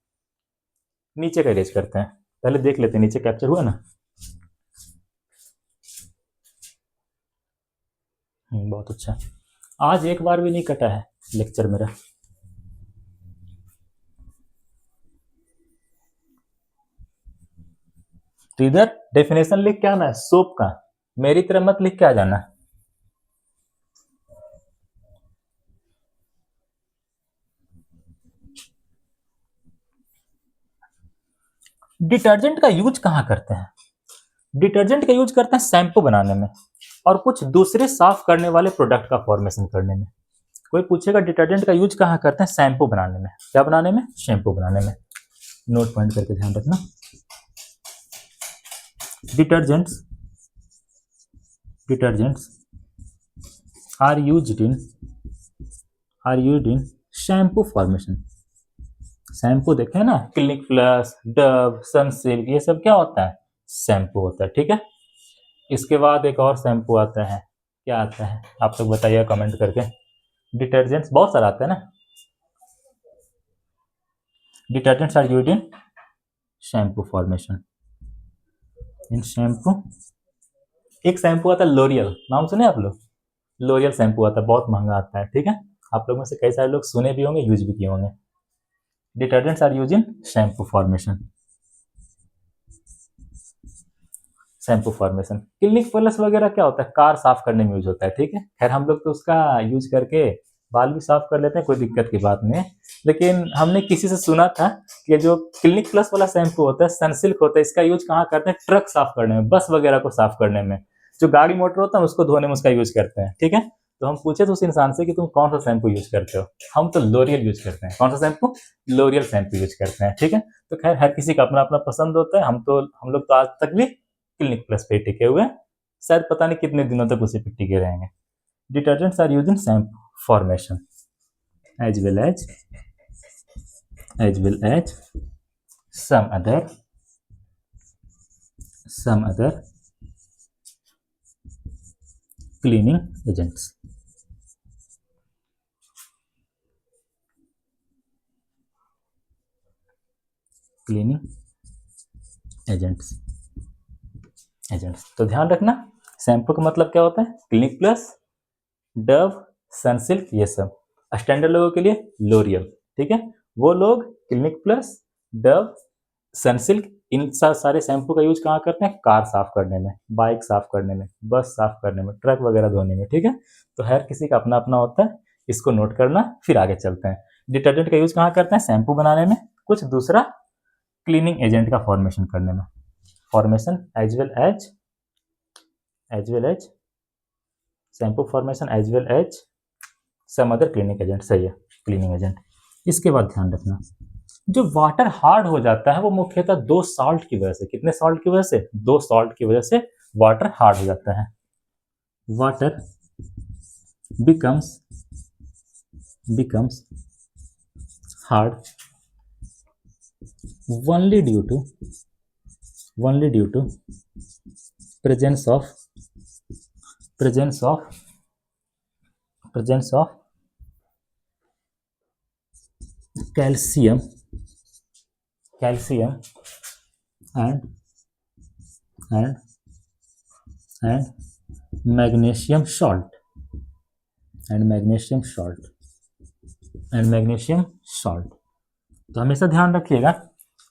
नीचे का इरेज करते हैं, पहले देख लेते हैं नीचे कैप्चर हुआ ना। बहुत अच्छा। आज एक बार भी नहीं कटा है लेक्चर मेरा। तो इधर डेफिनेशन लिख के आना है सोप का, मेरी तरह मत लिख के आ जाना। डिटर्जेंट का यूज कहाँ करते हैं? डिटर्जेंट का यूज करते हैं शैम्पू बनाने में और कुछ दूसरे साफ करने वाले प्रोडक्ट का फॉर्मेशन करने में। कोई पूछेगा डिटर्जेंट का यूज कहाँ करते हैं? शैम्पू बनाने में। क्या बनाने में? शैम्पू बनाने में। नोट पॉइंट करके ध्यान रखना। Detergents are used in shampoo formation. Shampoo देखे ना, क्लिनिक प्लस, डव, सनसिल्क, ये सब क्या होता है? शैम्पू होता है। ठीक है, इसके बाद एक और शैम्पू आता है, क्या आता है आप लोग बताइए कमेंट करके। डिटर्जेंट्स बहुत सारा आता है ना। Detergents are used in shampoo formation. In shampoo एक शैम्पू आता है लोरियल, नाम सुने आप लोग? लोरियल शैम्पू आता है, बहुत महंगा आता है। ठीक है, आप लोगों में से कई सारे लोग सुने भी होंगे, यूज भी किए होंगे। Detergents are use in shampoo formation. Shampoo formation. Clinic Plus वगैरह क्या होता है? कार साफ करने में यूज होता है। ठीक है, खैर हम लोग तो उसका यूज करके बाल भी साफ कर लेते हैं, कोई दिक्कत की बात नहीं है। लेकिन हमने किसी से सुना था कि जो क्लिनिक प्लस वाला शैम्पू होता है, सनसिल्क होता है, इसका यूज कहाँ करते हैं? ट्रक साफ करने में, बस वगैरह को साफ करने में। जो गाड़ी मोटर होता है उसको धोने में उसका यूज करते हैं। ठीक है, तो हम पूछे तो उस इंसान से कि तुम कौन सा शैम्पू यूज करते हो? हम तो लोरियल यूज करते हैं। कौन सा शैम्पू? लोरियल शैम्पू यूज करते हैं। ठीक है, तो खैर हर किसी का अपना अपना पसंद होता है। हम लोग तो आज तक भी क्लिनिक प्लस पे टिके हुए, शायद पता नहीं कितने दिनों तक उसी पे टिके रहेंगे। Detergents are used in shampoo formation as well as some other cleaning agents. तो ध्यान रखना, शैम्पू का मतलब क्या होता है? क्लिनिक प्लस, डव, सनसिल्क, ये सब। स्टैंडर्ड लोगों के लिए लोरियल। ठीक है, वो लोग क्लिनिक प्लस, डव, सनसिल्क, इन सारे शैम्पू का यूज कहाँ करते हैं? कार साफ करने में, बाइक साफ करने में, बस साफ करने में, ट्रक वगैरह धोने में। ठीक है, तो हर किसी का अपना अपना होता है, इसको नोट करना। फिर आगे चलते हैं। डिटर्जेंट का यूज कहाँ करते हैं? शैम्पू बनाने में, कुछ दूसरा क्लीनिंग एजेंट का फॉर्मेशन करने में। Formation as well as shampoo formation as well as some other cleaning agent. सही है, क्लीनिंग एजेंट। इसके बाद ध्यान रखना, जो वाटर हार्ड हो जाता है वो मुख्यतः दो सॉल्ट की वजह से। कितने सॉल्ट की वजह से? दो सॉल्ट की वजह से वाटर हार्ड हो जाता है। Water becomes hard only due to presence of calcium and magnesium salt तो हमेशा ध्यान रखिएगा,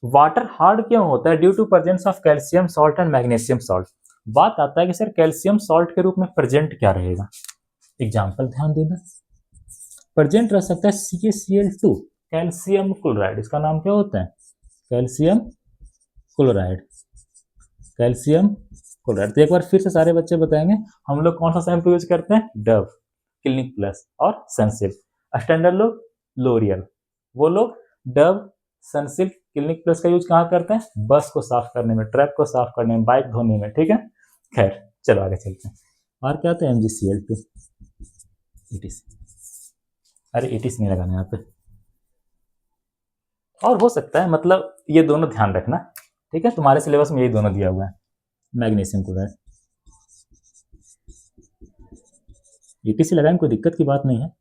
वाटर हार्ड क्यों होता है? Due to presence of calcium salt and magnesium salt. बात आता है कि सर कैल्शियम सॉल्ट के रूप में प्रेजेंट क्या रहेगा? एग्जाम्पल ध्यान देना, प्रेजेंट रह सकता है CaCl2, कैल्शियम क्लोराइड। इसका नाम क्या होता है? Calcium chloride. तो एक बार फिर से सारे बच्चे बताएंगे, हम लोग कौन सा शैम्पू यूज करते हैं? डव, क्लिनिक प्लस और सनसिल्क। स्टैंडर्ड लोग लोरियल, वो लोग डव, सनसिल्क, क्लिनिक प्लस का यूज कहाँ करते हैं? बस को साफ करने में, ट्रक को साफ करने में, बाइक धोने में। ठीक है, खैर चलो आगे चलते हैं। और क्या होता है? MgCl2, ETC। अरे ETC नहीं लगाना यहाँ पे, और हो सकता है, मतलब ये दोनों ध्यान रखना। ठीक है, तुम्हारे सिलेबस में ये दोनों दिया हुआ है। मैग्नीशियम क्लोराइड, ETC लगाएं, कोई दिक्कत की बात नहीं है।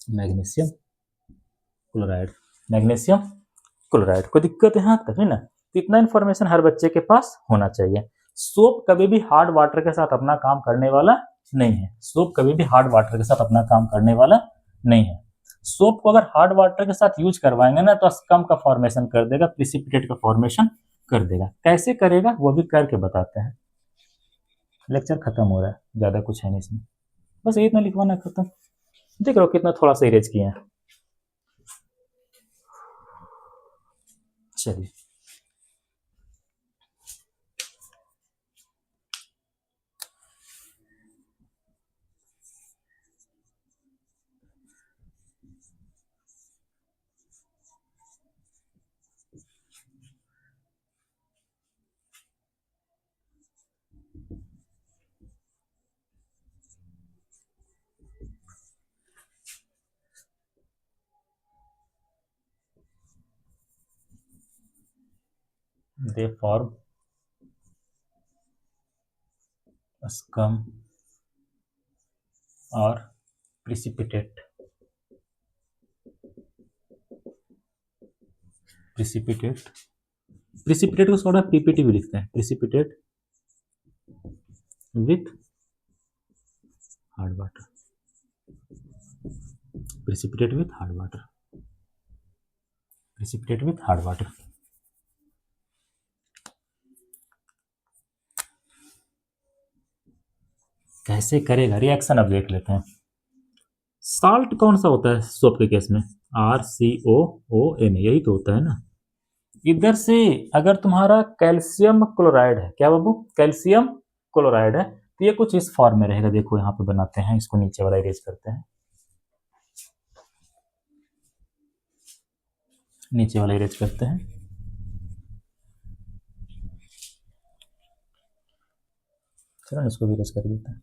मैग्नीशियम क्लोराइड, कोई दिक्कत है यहाँ तक, है ना? तो इतना इन्फॉर्मेशन हर बच्चे के पास होना चाहिए। सोप कभी भी हार्ड वाटर के साथ अपना काम करने वाला नहीं है। सोप को अगर हार्ड वाटर के साथ यूज करवाएंगे ना तो स्कम का फॉर्मेशन कर देगा, प्रिसिपिटेट का फॉर्मेशन कर देगा। कैसे करेगा वो भी करके बताते हैं। लेक्चर खत्म हो रहा है, ज्यादा कुछ है नहीं इसमें, बस इतना लिखवाना खत्म। देख लो कितना थोड़ा सा इरेज किया है। चलिए, दे फॉर्म स्कम और प्रिसिपिटेट। प्रिसिपिटेट को थोड़ा पीपीटी भी लिखते हैं, precipitate with hard water, precipitate with hard water, precipitate with hard water. कैसे करेगा रिएक्शन, अब देख लेते हैं। साल्ट कौन सा होता है सोप के केस में? RCOON, यही तो होता है ना। इधर से अगर तुम्हारा कैल्शियम क्लोराइड है, क्या बाबू, कैल्शियम क्लोराइड है, तो ये कुछ इस फॉर्म में रहेगा। देखो यहाँ पे बनाते हैं, इसको नीचे वाला इरेज करते हैं, नीचे वाला इरेज करते हैं। चलो इसको भी इरेज कर देते हैं।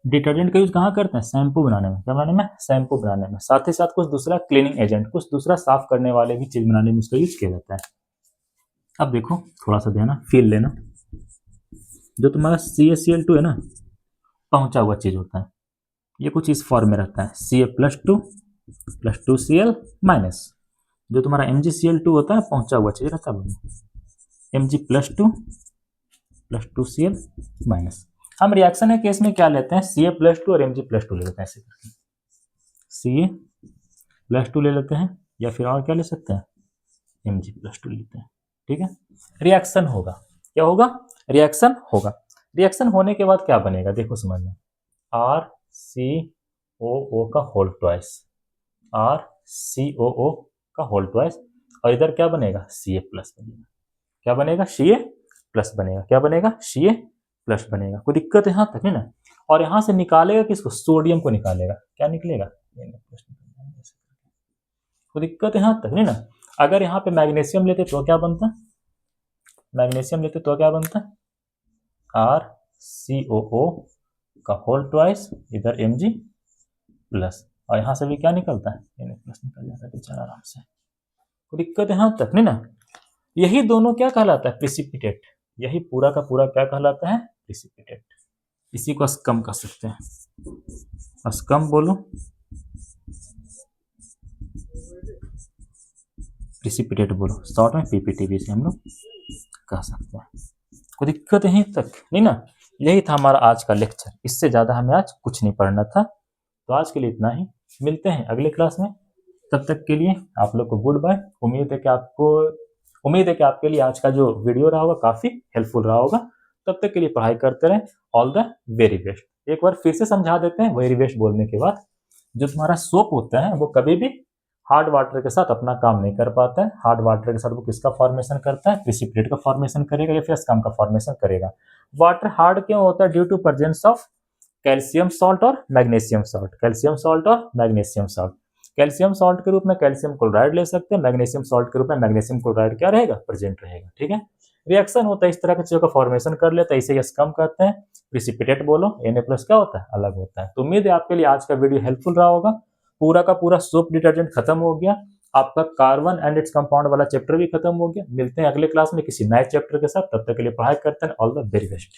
डिटर्जेंट का यूज कहाँ करते हैं? शैम्पू बनाने में। क्या बनाने में? शैम्पू बनाने में। साथ ही साथ कुछ दूसरा क्लीनिंग एजेंट, कुछ दूसरा साफ करने वाले भी चीज बनाने में उसका यूज किया जाता है। अब देखो थोड़ा सा देना, फील लेना, जो तुम्हारा CaCl2 है ना, पहुंचा हुआ चीज होता है, ये कुछ इस फॉर्म में रहता है, Ca+2 + 2Cl-, जो तुम्हारा MgCl2 होता है, पहुंचा हुआ चीज रहता है, Mg+2 + 2Cl-। हम रिएक्शन के केस में क्या लेते हैं? Ca+2 और Mg+2 ले लेते हैं, ऐसे करके Ca+2 ले लेते हैं, या फिर और क्या ले सकते हैं? Mg+2 लेते हैं। ठीक है, रिएक्शन होगा, क्या होगा? रिएक्शन होगा। रिएक्शन होने के बाद क्या बनेगा देखो समझना, RCOO का होल ट्वाइस, RCOO का होल ट्वाइस, और इधर क्या बनेगा? Ca+ बनेगा। क्या बनेगा? Ca+ बनेगा। क्या बनेगा? Ca+ बनेगा। कोई दिक्कत यहाँ तक है ना? और यहाँ से निकालेगा किसको? सोडियम को निकालेगा। क्या निकलेगा? कोई दिक्कत यहाँ तक नहीं ना? अगर यहाँ पे मैग्नीशियम लेते तो क्या बनता? मैग्नीशियम लेते तो क्या बनता? RCOO का होल ट्वाइस, इधर Mg+, और यहाँ से भी क्या निकलता है? Na+ निकल जाता है बेचारा आराम से। कोई दिक्कत यहाँ तक नहीं ना? यही दोनों क्या कहलाता है? प्रिसिपिटेट। यही पूरा का पूरा क्या कहलाता है? प्रिसिपिटेट। इसी को स्कम कह सकते हैं। स्कम बोलो, प्रिसिपिटेट बोलो, शॉर्ट में PPT भी से हम लोग कह सकते हैं। कोई दिक्कत यहीं तक नहीं ना? यही था हमारा आज का लेक्चर, इससे ज़्यादा हमें आज कुछ नहीं पढ़ना था। तो आज के लिए इतना ही, मिलते हैं अगले क्लास में। तब तक के लिए आप लोग को गुड बाय। उम्मीद है कि आपके लिए आज का जो वीडियो रहा होगा काफ़ी हेल्पफुल रहा होगा। तब तक के लिए पढ़ाई करते रहें। All the very best. एक बार फिर से समझा देते हैं वेरी बेस्ट बोलने के बाद, जो तुम्हारा सोप होता है वो कभी भी हार्ड वाटर के साथ अपना काम नहीं कर पाता है। हार्ड वाटर के साथ वो किसका फॉर्मेशन करता है? प्रिसिपिटेट का फॉर्मेशन करेगा या फिर स्कम का फॉर्मेशन करेगा। वाटर हार्ड क्यों होता है? Due to presence of calcium salt और मैग्नीशियम सॉल्ट। कैल्शियम सॉल्ट और मैग्नीशियम सॉल्ट। कैल्शियम सॉल्ट के रूप में कैल्शियम क्लोराइड ले सकते हैं, मैग्नीशियम सॉल्ट के रूप में मैग्नीशियम क्लोराइड क्या रहेगा? प्रेजेंट रहेगा। ठीक है, रिएक्शन होता है इस तरह की चीजों का फॉर्मेशन कर लेता है, इसे स्कम कहते हैं। प्रिसिपिटेट बोलो, Na+ क्या होता है? अलग होता है। तो उम्मीद है आपके लिए आज का वीडियो हेल्पफुल रहा होगा। पूरा का पूरा सोप डिटर्जेंट खत्म हो गया, आपका कार्बन एंड इट्स कंपाउंड वाला चैप्टर भी खत्म हो गया। मिलते हैं अगले क्लास में किसी नए चैप्टर के साथ, तब तक के लिए पढ़ाई करते हैं। All the very best.